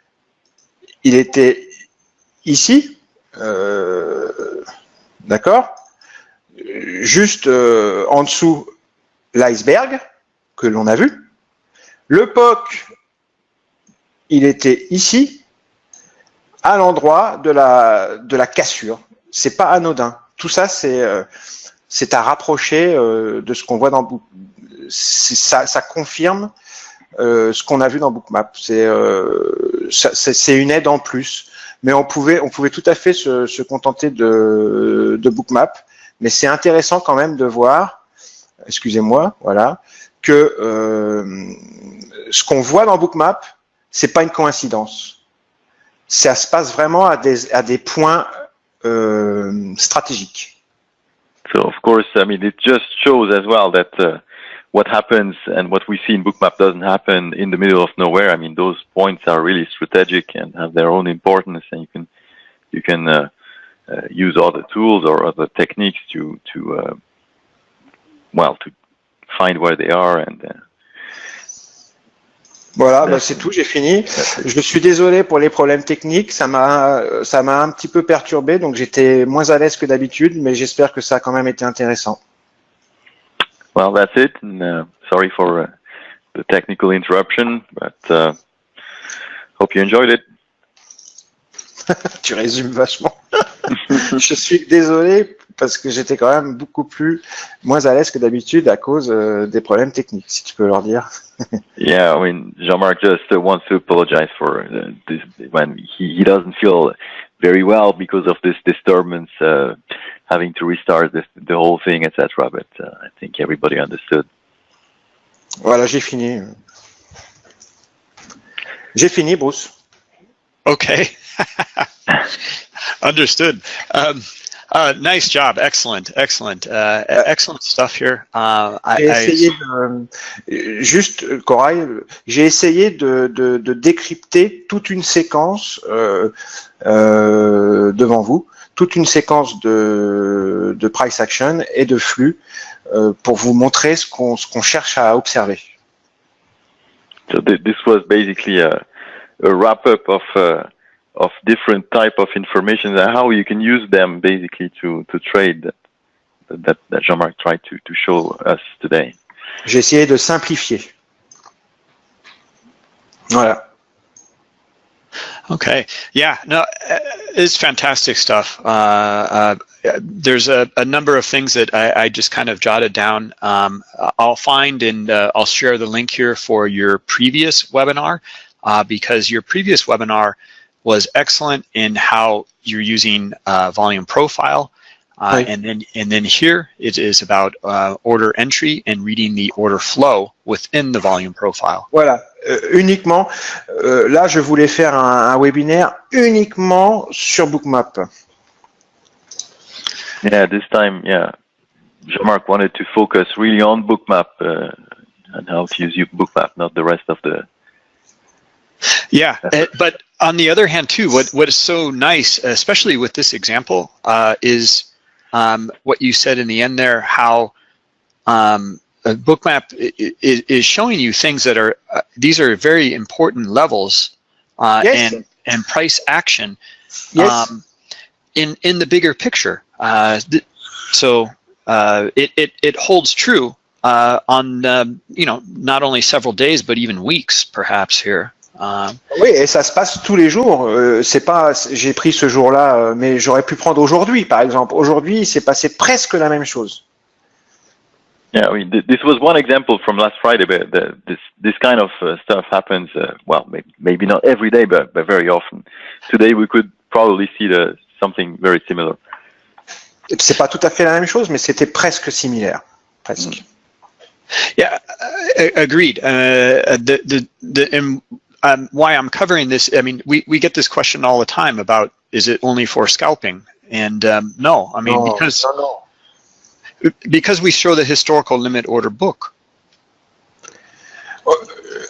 il était ici, d'accord, juste en dessous l'iceberg que l'on a vu. Le POC, il était ici, à l'endroit de la cassure. C'est pas anodin. Tout ça, c'est à rapprocher de ce qu'on voit dans ça confirme ce qu'on a vu dans Bookmap. C'est une aide en plus. Mais on pouvait tout à fait se contenter de Bookmap. Mais c'est intéressant quand même de voir, excusez-moi, voilà, que ce qu'on voit dans Bookmap, c'est pas une coïncidence. Ça se passe vraiment à des points stratégiques. So of course, I mean, it just shows as well that what happens and what we see in Bookmap doesn't happen in the middle of nowhere. I mean, those points are really strategic and have their own importance, and you can use other tools or other techniques to find where they are and. Voilà, bah c'est tout, j'ai fini. Je suis désolé pour les problèmes techniques, ça m'a un petit peu perturbé, donc j'étais moins à l'aise que d'habitude, mais j'espère que ça a quand même été intéressant. Well, that's it. And, sorry for the technical interruption, but hope you enjoyed it. Tu résumes vachement. Je suis désolé parce que j'étais quand même moins à l'aise que d'habitude à cause des problèmes techniques, si tu peux leur dire. Yeah, I mean, Jean-Marc just wants to apologize for this when he doesn't feel very well because of this disturbance, having to restart the whole thing, etc. But I think everybody understood. Voilà, j'ai fini. J'ai fini, Bruce. Okay. Understood. Nice job. Excellent. Excellent stuff here. J'ai essayé juste, Corail, j'ai essayé de décrypter toute une séquence devant vous, toute une séquence de price action et de flux pour vous montrer ce qu'on cherche à observer. So this was basically a wrap-up of different type of information and how you can use them basically to trade that Jean-Marc tried to show us today. J'ai essayé de simplifier. Voilà. Okay. Yeah. No, it's fantastic stuff. There's a number of things that I just kind of jotted down. I'll find and I'll share the link here for your previous webinar because your previous webinar was excellent in how you're using volume profile. Oui. And then here it is about order entry and reading the order flow within the volume profile. Voilà, uniquement. Là, je voulais faire un webinaire uniquement sur Bookmap. Yeah, this time, yeah, Jean-Marc wanted to focus really on Bookmap and how to use Bookmap, not the rest of the. Yeah, but on the other hand, too, what is so nice, especially with this example, is what you said in the end there, how Bookmap is showing you things that are, these are very important levels Yes. and price action Yes. in the bigger picture. So it holds true on, not only several days, but even weeks, perhaps here. Oui, et ça se passe tous les jours. C'est pas, j'ai pris ce jour-là, mais j'aurais pu prendre aujourd'hui, par exemple. Aujourd'hui, il s'est passé presque la même chose. Yeah, I mean, this was one example from last Friday, but this kind of stuff happens, well, maybe not every day, but very often. Today, we could probably see something very similar. C'est pas tout à fait la même chose, mais c'était presque similaire. Presque. Yeah, agreed. Why I'm covering this, I mean, we get this question all the time about, is it only for scalping? And no, I mean, because we show the historical limit order book.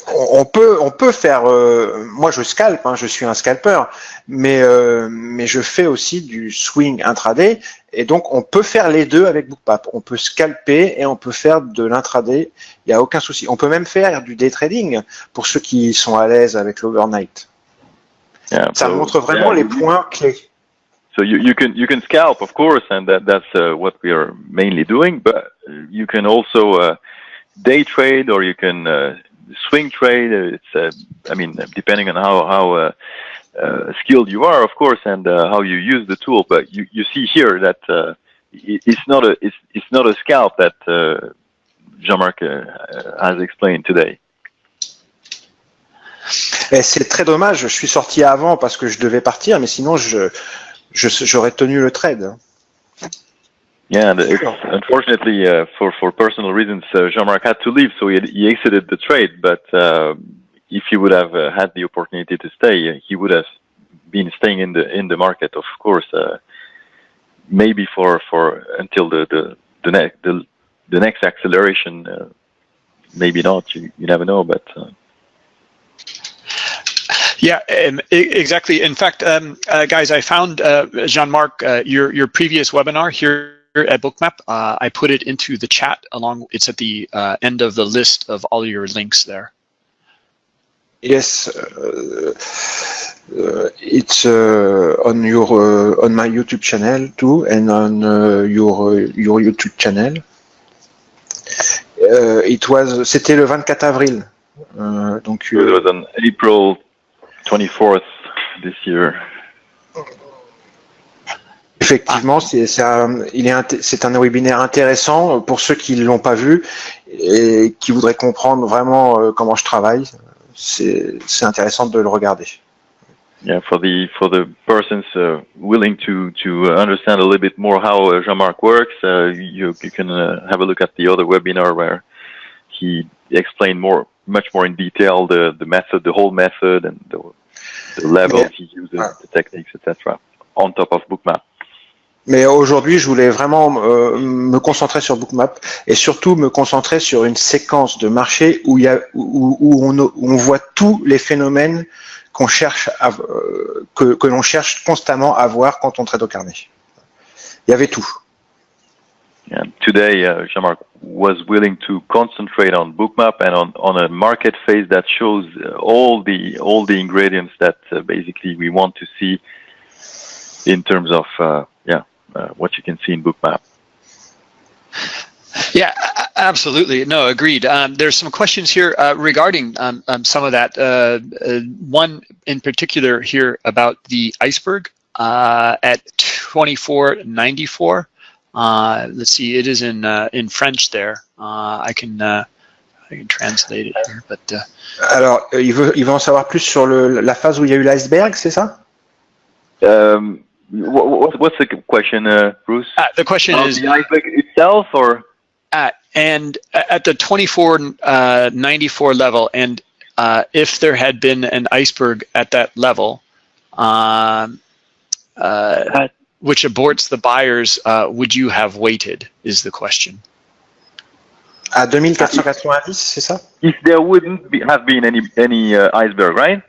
On peut faire. Moi, je scalpe, hein, je suis un scalpeur, mais je fais aussi du swing intraday, et donc on peut faire les deux avec Bookmap. On peut scalper et on peut faire de l'intraday. Il n'y a aucun souci. On peut même faire du day trading pour ceux qui sont à l'aise avec l'overnight. Yeah, Ça montre vraiment les points clés. So you can scalp, of course, and that's what we are mainly doing. But you can also day trade, or you can swing trade. It's I mean, depending on how skilled you are, of course, and how you use the tool. But you see here that it's not a scalp that Jean-Marc has explained today. Et c'est très dommage. Je suis sorti avant parce que je devais partir, mais sinon j'aurais tenu le trade. Yeah, and unfortunately, for personal reasons, Jean-Marc had to leave, so he exited the trade. But if he would have had the opportunity to stay, he would have been staying in the market, of course. Maybe for until the next acceleration. Maybe not. You never know, but. Yeah, exactly. In fact, guys, I found Jean-Marc your previous webinar here at Bookmap. I put it into the chat along. It's at the end of the list of all your links there. Yes, it's on your on my YouTube channel too, and on your YouTube channel. C'était le 24 avril. Donc. It was on April 24th this year. Effectivement, c'est un webinaire intéressant pour ceux qui ne l'ont pas vu et qui voudraient comprendre vraiment comment je travaille. C'est intéressant de le regarder. Yeah, for the persons willing to understand a little bit more how Jean-Marc works, you can have a look at the other webinar where he explained much more in detail the method, the whole method, and the levels he uses, the techniques, etc. on top of Bookmap. Mais aujourd'hui, je voulais vraiment me concentrer sur Bookmap et surtout me concentrer sur une séquence de marché où on voit tous les phénomènes qu'on cherche que l'on cherche constamment à voir quand on trade au carnet. Il y avait tout. Yeah, today, Jean-Marc was willing to concentrate on Bookmap and on a market phase that shows all the ingredients that basically we want to see in terms of what you can see in Bookmap. Yeah, absolutely. No, agreed. There's some questions here regarding some of that. One in particular here about the iceberg at 2494. Let's see, it is in French there. I can translate it here, but. Alors, il veut en savoir plus sur la phase où il y a eu l'iceberg, c'est ça? What's the question, Bruce? The question is the iceberg itself, or? And at the 2494 level, and if there had been an iceberg at that level, which aborts the buyers, would you have waited, is the question. À 2490, c'est ça? If there wouldn't have been any iceberg, right?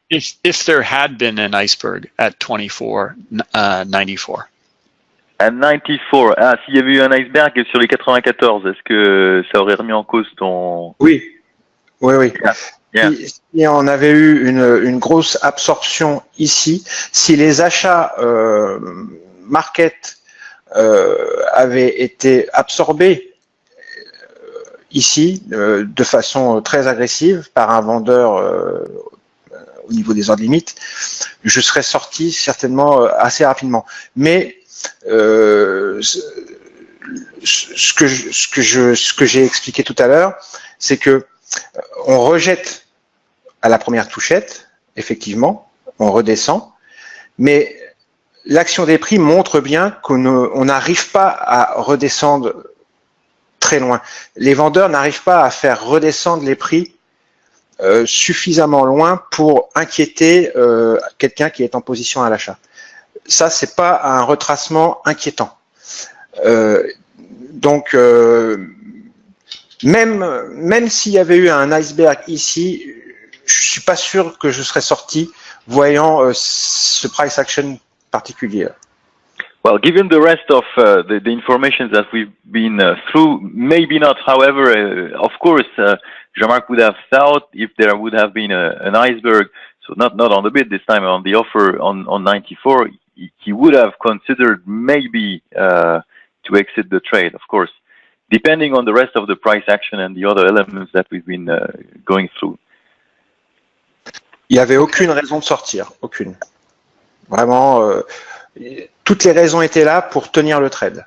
If there had been an iceberg at 2494. À 94, s'il y avait eu un iceberg sur les 94, est-ce que ça aurait remis en cause ton... Oui. Yeah. Si on avait eu une grosse absorption ici, si les achats market avaient été absorbés ici de façon très agressive par un vendeur au niveau des ordres limites, je serais sorti certainement assez rapidement. Mais ce que j'ai expliqué tout à l'heure, c'est que on rejette à la première touchette, effectivement, on redescend, mais l'action des prix montre bien qu'on n'arrive pas à redescendre très loin. Les vendeurs n'arrivent pas à faire redescendre les prix suffisamment loin pour inquiéter quelqu'un qui est en position à l'achat. Ça, c'est pas un retracement inquiétant. Donc, même s'il y avait eu un iceberg ici, je suis pas sûr que je serais sorti voyant ce price action particulier. Well, given the rest of the information that we've been through, maybe not. However, of course, Jean-Marc would have thought if there would have been an iceberg, so not on the bid this time, on the offer on 94, he would have considered maybe to exit the trade, of course, depending on the rest of the price action and the other elements that we've been going through. Il n'y avait aucune raison de sortir, aucune. Vraiment, toutes les raisons étaient là pour tenir le trade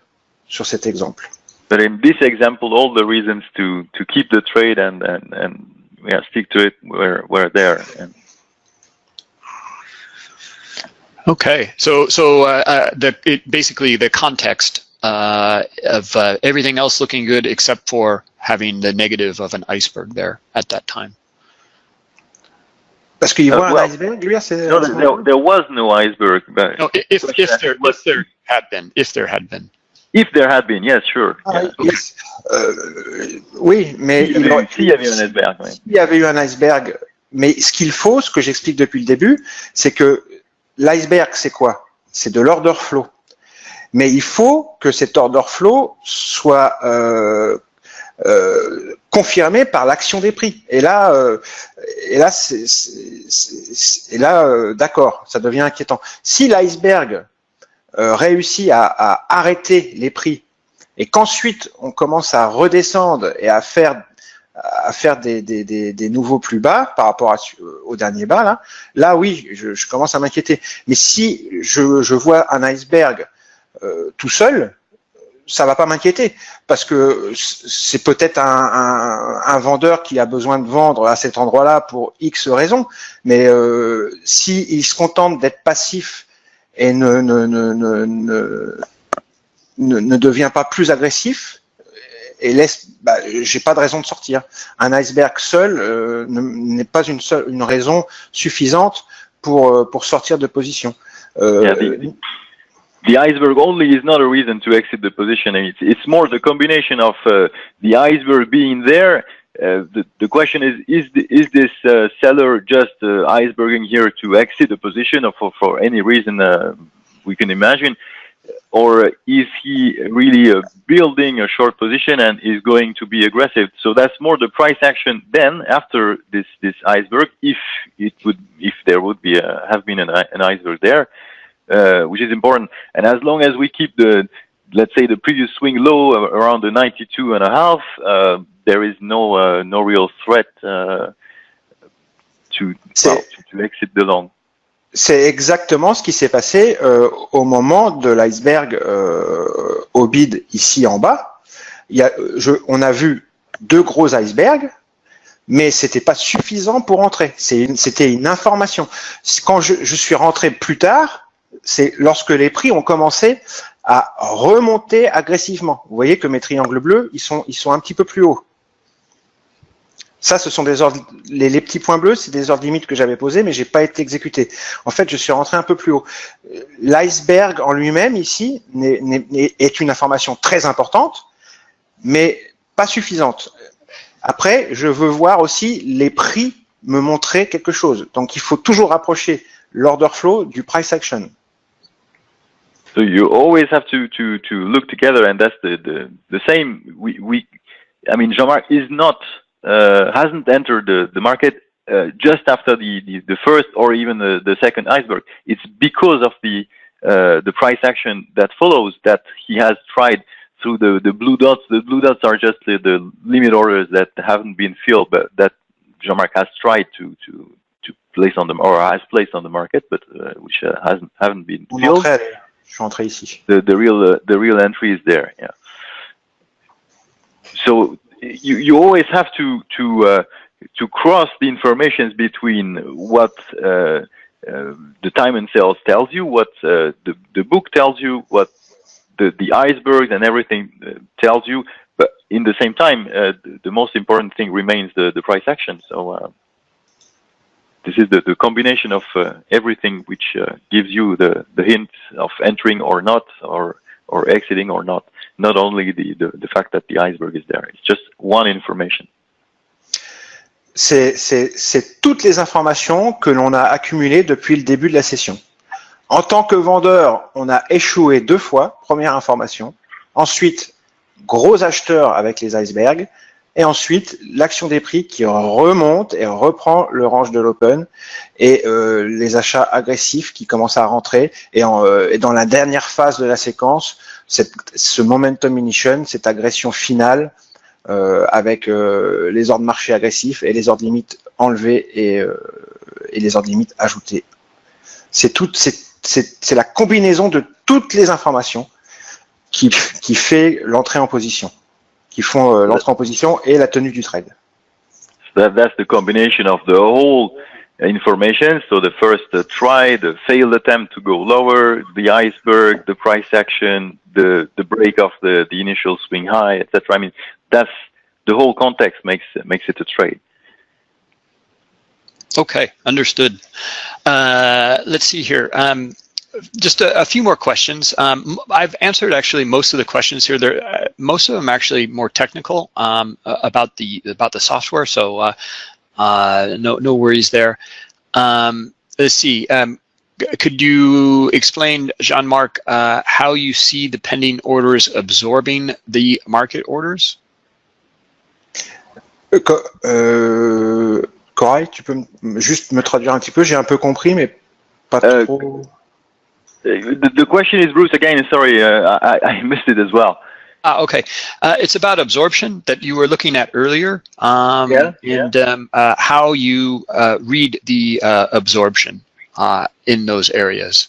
sur cet exemple. But in this example, all the reasons to keep the trade and yeah, stick to it were there. Okay, so basically the context of everything else looking good except for having the negative of an iceberg there at that time. Parce qu'il voit un iceberg, lui, c'est... No, there was no iceberg. But no, if there had been. If there had been, yes, sure. Ah, yeah. Yes. Oui, mais s'il y avait un iceberg. Oui. S'il y avait eu un iceberg, mais ce qu'il faut, ce que j'explique depuis le début, c'est que l'iceberg, c'est quoi? C'est de l'order flow. Mais il faut que cet order flow soit confirmé par l'action des prix. Et là, d'accord, ça devient inquiétant. Si l'iceberg réussit à arrêter les prix et qu'ensuite on commence à redescendre et à faire des nouveaux plus bas par rapport au dernier bas, là oui, je commence à m'inquiéter. Mais si je vois un iceberg tout seul, ça va pas m'inquiéter parce que c'est peut-être un vendeur qui a besoin de vendre à cet endroit-là pour X raisons, mais si il se contente d'être passif et ne devient pas plus agressif et j'ai pas de raison de sortir. Un iceberg seul n'est pas une raison suffisante pour sortir de position. The iceberg only is not a reason to exit the position. It's more the combination of the iceberg being there. The question is this seller just iceberging here to exit the position or for any reason we can imagine? Or is he really building a short position and is going to be aggressive? So that's more the price action then after this iceberg, if there would be have been an iceberg there. which is important. And as long as we keep let's say the previous swing low around the 92.5, there is no real threat to exit the long. C'est exactement ce qui s'est passé au moment de l'iceberg au bid ici en bas. On a vu deux gros icebergs, mais c'était pas suffisant pour entrer. C'était une information. Quand je suis rentré plus tard, c'est lorsque les prix ont commencé à remonter agressivement. Vous voyez que mes triangles bleus, ils sont un petit peu plus hauts. Ça, ce sont des ordres, les petits points bleus, c'est des ordres limites que j'avais posés, mais j'ai pas été exécuté. En fait, je suis rentré un peu plus haut. L'iceberg en lui-même, ici, est une information très importante, mais pas suffisante. Après, je veux voir aussi les prix me montrer quelque chose. Donc, il faut toujours rapprocher l'order flow du price action. So you always have to look together, and that's the same. I mean, Jean-Marc is not hasn't entered the market just after the first or even the second iceberg. It's because of the price action that follows that he has tried through the blue dots. The blue dots are just the limit orders that haven't been filled, but that Jean-Marc has tried to place on them or has placed on the market, but which haven't been filled. Je suis entré ici. The real entry is there. Yeah. So you always have to cross the informations between what the time and sales tells you, what the book tells you, what the icebergs and everything tells you, but in the same time, the most important thing remains the price action. So this is the combination of everything which gives you the hint of entering or not, or exiting or not. Not only the fact that the iceberg is there. It's just one information. C'est toutes les informations que l'on a accumulées depuis le début de la session. En tant que vendeur, on a échoué 2 fois, première information. Ensuite, gros acheteur avec les icebergs. Et ensuite, l'action des prix qui remonte et reprend le range de l'open. Et les achats agressifs qui commencent à rentrer. Et dans la dernière phase de la séquence, ce momentum ignition, cette agression finale avec les ordres marché agressifs et les ordres limites enlevés et les ordres limites ajoutés. C'est la combinaison de toutes les informations qui fait l'entrée en position, qui font l'entrée en position et la tenue du trade. So that's the combination of the whole information. So the first try, the failed attempt to go lower, the iceberg, the price action, the break of the initial swing high, etc. I mean, that's the whole context makes it a trade. Okay, understood. Let's see here. Just a few more questions. I've answered actually most of the questions here. Most of them actually more technical about the software. So no worries there. Let's see. Could you explain, Jean-Marc, how you see the pending orders absorbing the market orders? Corail, tu peux juste me traduire un petit peu? J'ai un peu compris, mais pas trop. The question is, Bruce, again, sorry, I missed it as well. Okay. It's about absorption that you were looking at earlier, how you read the absorption in those areas.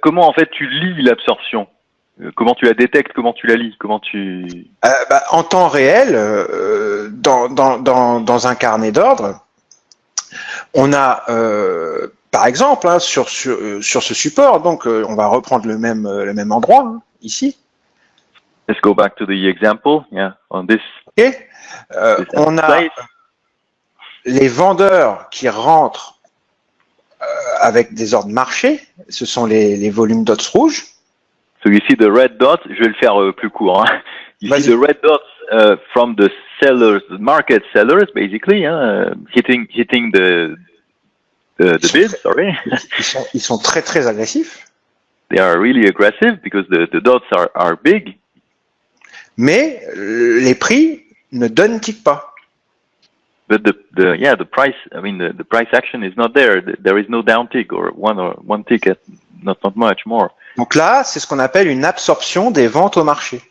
Comment en fait tu lis l'absorption? Comment tu la détectes? Comment tu la lis? Comment tu... En temps réel, dans un carnet d'ordre, on a, par exemple, hein, sur ce support, donc on va reprendre le même endroit, hein, ici. Let's go back to the example, yeah, on this. Okay. On a les vendeurs qui rentrent avec des ordres marché, ce sont les volumes dots rouges. So you see the red dots, je vais le faire plus court. Hein. You see the red dots from the sellers, the market sellers, basically, hitting the bid. Sorry. Ils sont très très agressifs. They are really aggressive because the dots are big. Mais les prix ne donnent-ils pas? but the price. I mean, the price action is not there. There is no down tick or one tick at not much more. Donc là, c'est ce qu'on appelle une absorption des ventes au marché.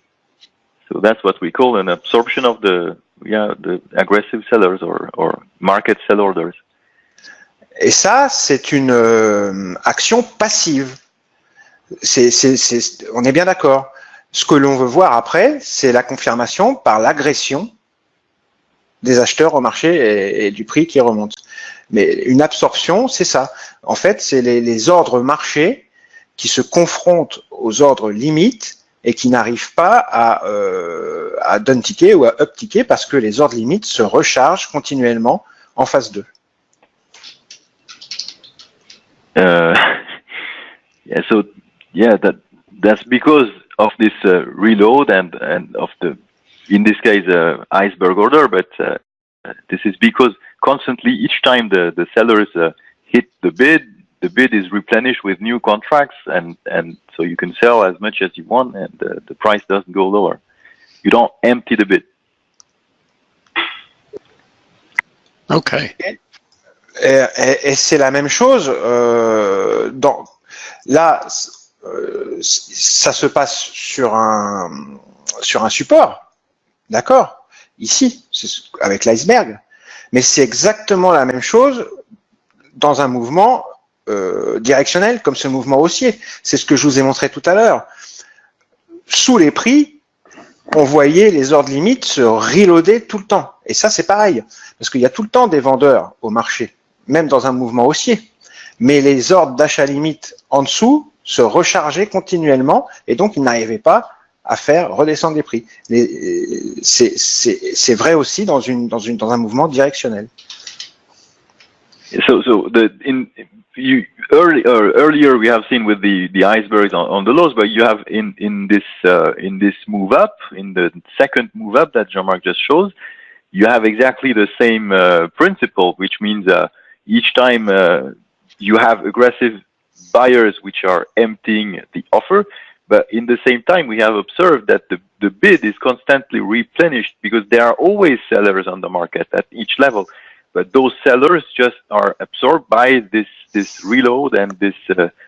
So that's what we call an absorption of the aggressive sellers or market sell orders. Et ça, c'est une action passive. On est bien d'accord. Ce que l'on veut voir après, c'est la confirmation par l'agression des acheteurs au marché et du prix qui remonte. Mais une absorption, c'est ça. En fait, c'est les ordres marchés qui se confrontent aux ordres limites et qui n'arrivent pas à down-ticker ou à up-ticker parce que les ordres limites se rechargent continuellement en phase 2. That's because of this reload and of the, in this case, iceberg order, but this is because constantly each time the sellers hit the bid is replenished with new contracts, and so you can sell as much as you want, and the price doesn't go lower. You don't empty the bid. Okay. Et c'est la même chose. Là, ça se passe sur un support, d'accord, ici, avec l'iceberg. Mais c'est exactement la même chose dans un mouvement directionnel, comme ce mouvement haussier. C'est ce que je vous ai montré tout à l'heure. Sous les prix, on voyait les ordres limites se reloader tout le temps. Et ça, c'est pareil, parce qu'il y a tout le temps des vendeurs au marché, même dans un mouvement haussier. Mais les ordres d'achat limite en dessous se rechargeaient continuellement, et donc ils n'arrivaient pas à faire redescendre les prix. C'est vrai aussi dans un mouvement directionnel. Earlier we have seen with the icebergs on the lows, but you have in this move up, in the second move up that Jean-Marc just shows, you have exactly the same principle, which means each time you have aggressive buyers which are emptying the offer, but in the same time we have observed that the bid is constantly replenished because there are always sellers on the market at each level, but those sellers just are absorbed by this reload and this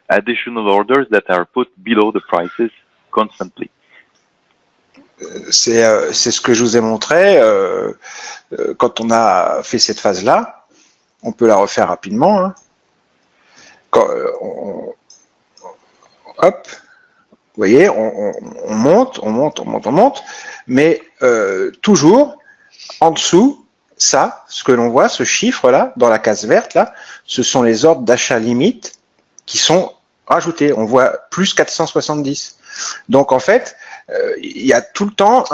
additional orders that are put below the prices constantly. C'est ce que je vous ai montré quand on a fait cette phase-là. On peut la refaire rapidement. Hein. Quand, hop, vous voyez, on monte, mais toujours en dessous, ça, ce que l'on voit, ce chiffre-là, dans la case verte, là, ce sont les ordres d'achat limite qui sont rajoutés. On voit plus 470. Donc en fait, il y a tout le temps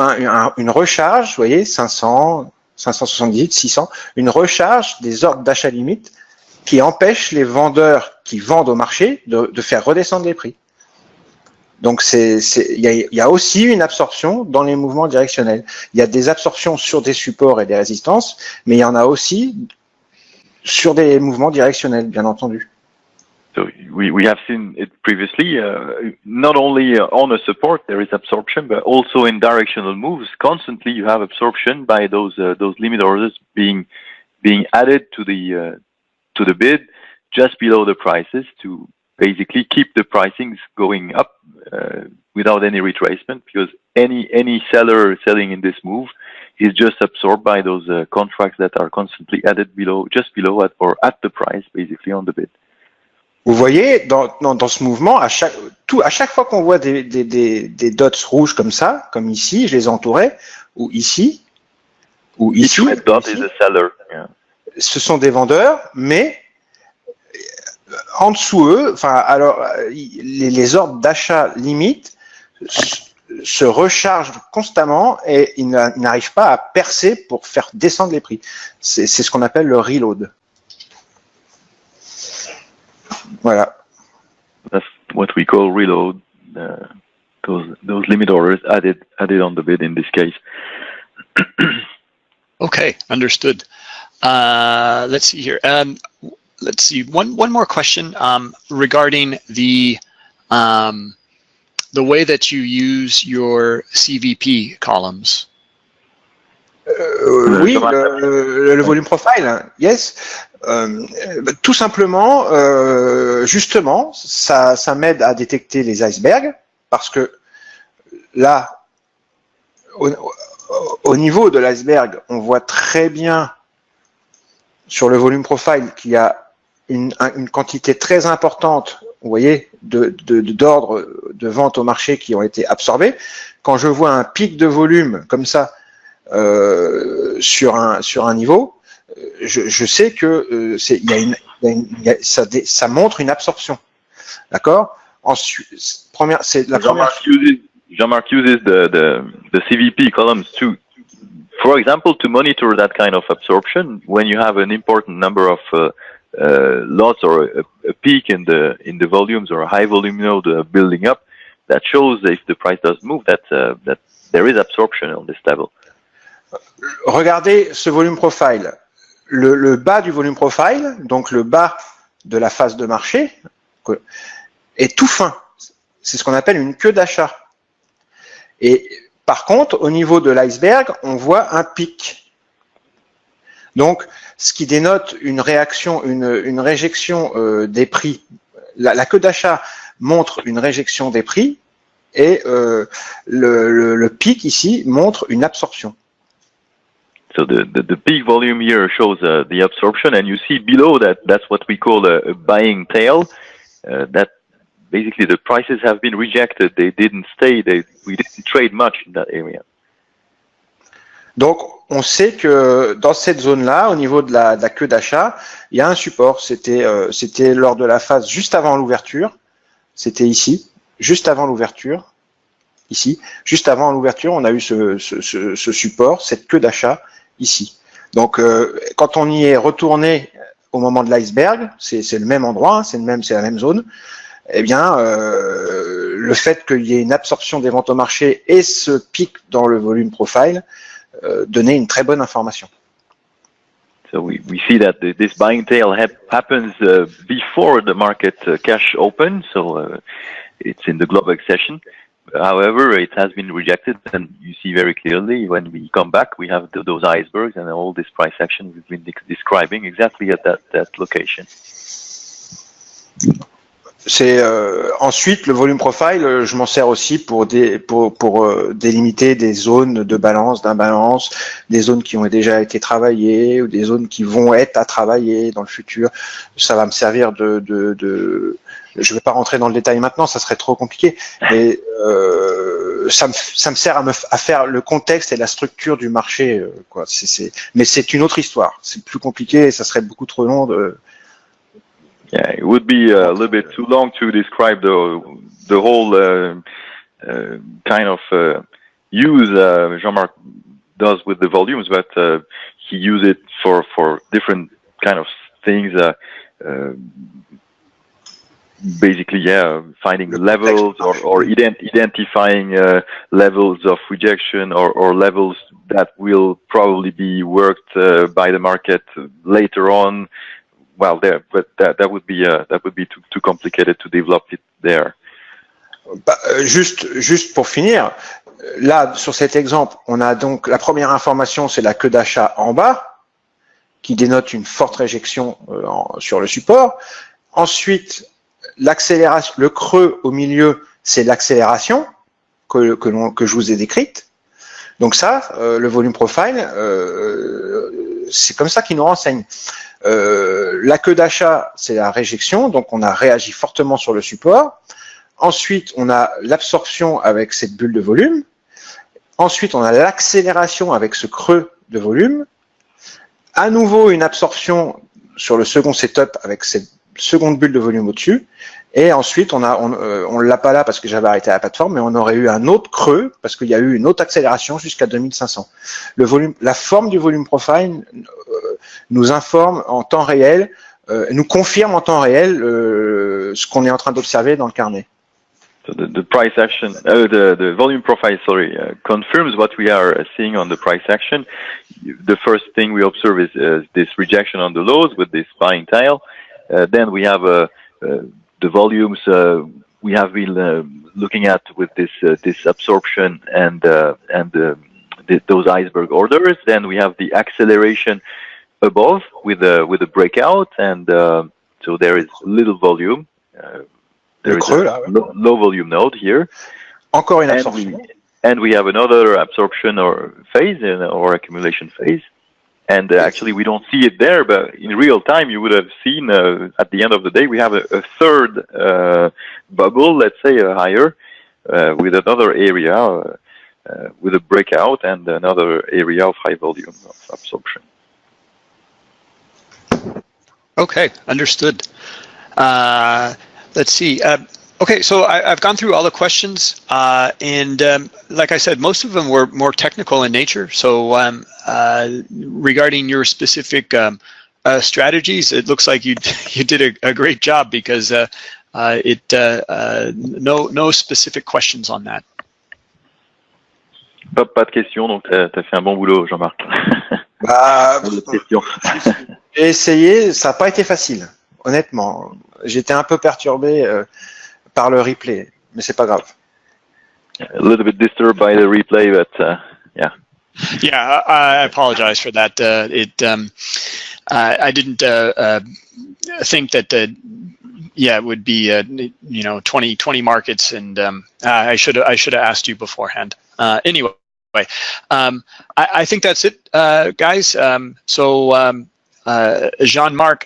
une recharge, vous voyez, 500, 578, 600, une recharge des ordres d'achat limite qui empêche les vendeurs qui vendent au marché de faire redescendre les prix. Donc il y a aussi une absorption dans les mouvements directionnels. Il y a des absorptions sur des supports et des résistances, mais il y en a aussi sur des mouvements directionnels, bien entendu. So we have seen it previously. Not only on a support there is absorption, but also in directional moves. Constantly you have absorption by those limit orders being added to the bid just below the prices to basically keep the pricings going up without any retracement, because any seller selling in this move is just absorbed by those contracts that are constantly added just below at the price, basically on the bid. Vous voyez, dans ce mouvement, à chaque fois qu'on voit des dots rouges comme ça, comme ici, je les entourais, ou ici, Each red dot is a seller. Yeah. Ce sont des vendeurs, mais en dessous eux, enfin, alors les ordres d'achat limite se rechargent constamment et ils n'arrivent pas à percer pour faire descendre les prix. C'est ce qu'on appelle le reload. Voilà. That's what we call reload. Those limit orders added on the bid in this case. Okay, understood. Let's see here. Let's see. One more question regarding the way that you use your CVP columns. Oui, le volume profile, yes. Tout simplement, justement, ça m'aide à détecter les icebergs, parce que là, au niveau de l'iceberg, on voit très bien sur le volume profile qu'il y a une quantité très importante, vous voyez, d'ordres de vente au marché qui ont été absorbés. Quand je vois un pic de volume comme ça sur un niveau, je sais que ça montre une absorption, d'accord. Ensuite, c'est la première. Jean-Marc uses the CVP columns to, for example, to monitor that kind of absorption when you have an important number of lots or a peak in the volumes or a high volume node building up. That shows if the price does move that there is absorption on this level. Regardez ce volume profile. Le bas du volume profile, donc le bas de la phase de marché, est tout fin. C'est ce qu'on appelle une queue d'achat. Et par contre, au niveau de l'iceberg, on voit un pic. Donc, ce qui dénote une réaction, une réjection des prix. La queue d'achat montre une réjection des prix et le pic ici montre une absorption. So the peak volume here shows the absorption, and you see below that's what we call a buying tail. That basically the prices have been rejected. They didn't stay. We didn't trade much in that area. Donc, on sait que dans cette zone-là, au niveau de la queue d'achat, il y a un support. C'était lors de la phase juste avant l'ouverture. C'était ici, juste avant l'ouverture. Ici, juste avant l'ouverture, on a eu ce support, cette queue d'achat ici. Donc, quand on y est retourné au moment de l'iceberg, c'est le même endroit, c'est la même zone. Eh bien, le fait qu'il y ait une absorption des ventes au marché et ce pic dans le volume profile donnait une très bonne information. So we see that this buying tail happens before the market cash opens, so it's in the global session. However, it has been rejected, and you see very clearly when we come back, we have those icebergs and all this price action we've been describing exactly at that location. C'est ensuite le volume profile, je m'en sers aussi pour délimiter des zones de balance, d'imbalance, des zones qui ont déjà été travaillées ou des zones qui vont être à travailler dans le futur. Ça va me servir je ne vais pas rentrer dans le détail maintenant, ça serait trop compliqué, mais ça me sert à faire le contexte et la structure du marché, quoi. Mais c'est une autre histoire. C'est plus compliqué et ça serait beaucoup trop long de. Yeah, it would be a little bit too long to describe the whole kind of use Jean-Marc does with the volumes, but he uses it for different kind of things. Basically, finding levels or identifying levels of rejection or levels that will probably be worked by the market later on. Well, but that would be too complicated to develop it there. Juste pour finir, là sur cet exemple, on a donc la première information, c'est la queue d'achat en bas, qui dénote une forte réjection sur le support. Ensuite, l'accélération, le creux au milieu, c'est l'accélération que je vous ai décrite. Donc ça, le volume profile, c'est comme ça qu'il nous renseigne. La queue d'achat, c'est la réjection, donc on a réagi fortement sur le support. Ensuite, on a l'absorption avec cette bulle de volume. Ensuite, on a l'accélération avec ce creux de volume. À nouveau, une absorption sur le second setup avec cette seconde bulle de volume au-dessus. Et ensuite, on l'a pas là parce que j'avais arrêté la plateforme, mais on aurait eu un autre creux parce qu'il y a eu une autre accélération jusqu'à 2500. La forme du volume profile nous informe en temps réel, nous confirme en temps réel ce qu'on est en train d'observer dans le carnet. So the price action, the volume profile, confirms what we are seeing on the price action. The first thing we observe is this rejection on the lows with this buying tail. Then we have the volumes we have been looking at with this absorption and those iceberg orders. Then we have the acceleration above with a breakout, and so there is little volume. There is a low volume node here. Encore une absorption. And we have another absorption or phase or accumulation phase. And actually, we don't see it there, but in real time, you would have seen at the end of the day, we have a third bubble, let's say higher, with another area with a breakout and another area of high volume of absorption. Okay, understood. Let's see. Okay, so I've gone through all the questions, and like I said, most of them were more technical in nature. So regarding your specific strategies, it looks like you did a great job, because no specific questions on that. Pas de questions, donc t'as fait un bon boulot, Jean-Marc. J'ai essayé, ça n'a pas été facile, honnêtement. J'étais un peu perturbé par le replay, mais c'est pas grave. A little bit disturbed by the replay, but yeah. Yeah, I apologize for that. I didn't think that it would be 20 markets, and I should have asked you beforehand. Anyway, I think that's it, guys. Jean-Marc,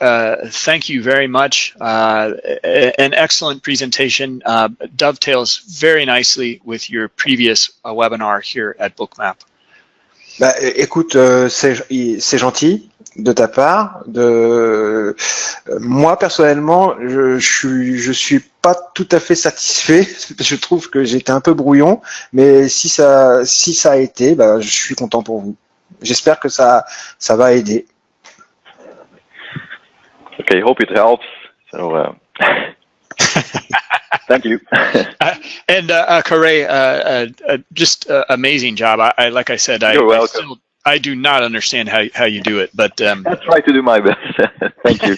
thank you very much. An excellent presentation, dovetails very nicely with your previous webinar here at Bookmap. Bah, écoute, c'est gentil de ta part. Moi personnellement, je suis pas tout à fait satisfait. Je trouve que j'étais un peu brouillon, mais si ça a été, bah, je suis content pour vous. J'espère que ça va aider. Okay, hope it helps. So, thank you. And Corey, just amazing job. Like I said, You're welcome. I do not understand how you do it, but I try to do my best. Thank you.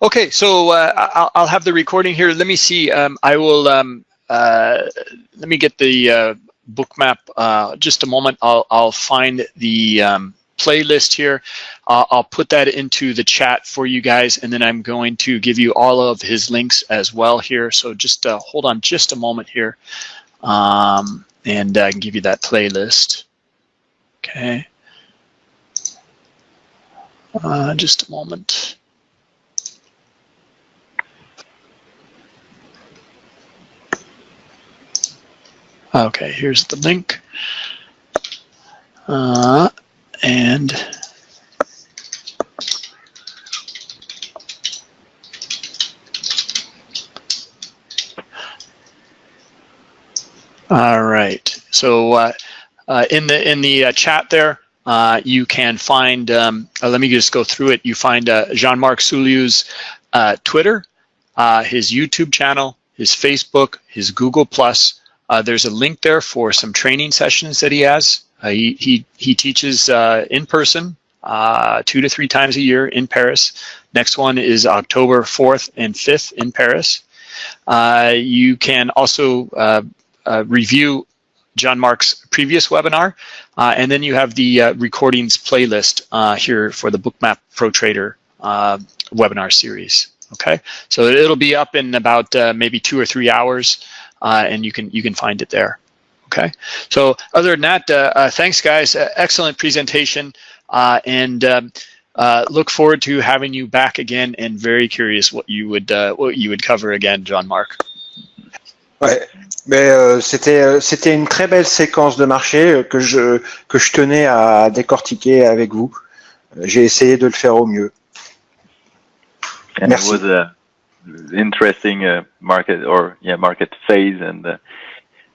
Okay, so I'll have the recording here. Let me see. I will. Let me get the Bookmap. Just a moment. I'll find the playlist here. I'll put that into the chat for you guys, and then I'm going to give you all of his links as well here. So just hold on just a moment here, and I can give you that playlist. Okay. Just a moment. Okay, here's the link. And all right. So in the chat there, you can find. Let me just go through it. You find Jean-Marc Souliou's Twitter, his YouTube channel, his Facebook, his Google+. There's a link there for some training sessions that he has. He teaches in person 2 to 3 times a year in Paris. Next one is October 4th and 5th in Paris. You can also review Jean-Marc's previous webinar, and then you have the recordings playlist here for the Bookmap Pro Trader webinar series. Okay, so it'll be up in about maybe 2 or 3 hours, and you can find it there. Okay, so other than that, thanks guys, excellent presentation, and look forward to having you back again, and very curious what you would cover again, Jean-Marc. Ouais, mais c'était une très belle séquence de marché que je tenais à décortiquer avec vous. J'ai essayé de le faire au mieux. And Merci. it was an interesting market phase, and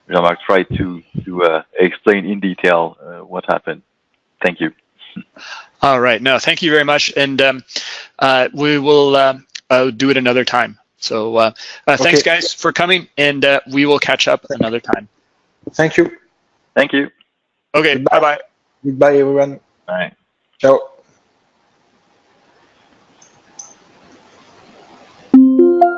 Jean-Marc tried to explain in detail what happened. Thank you. All right. No, thank you very much, and we will do it another time. So thanks, guys, for coming, and we will catch up another time. Thank you. Thank you. Okay. Bye-bye. Goodbye, everyone. Bye. Ciao.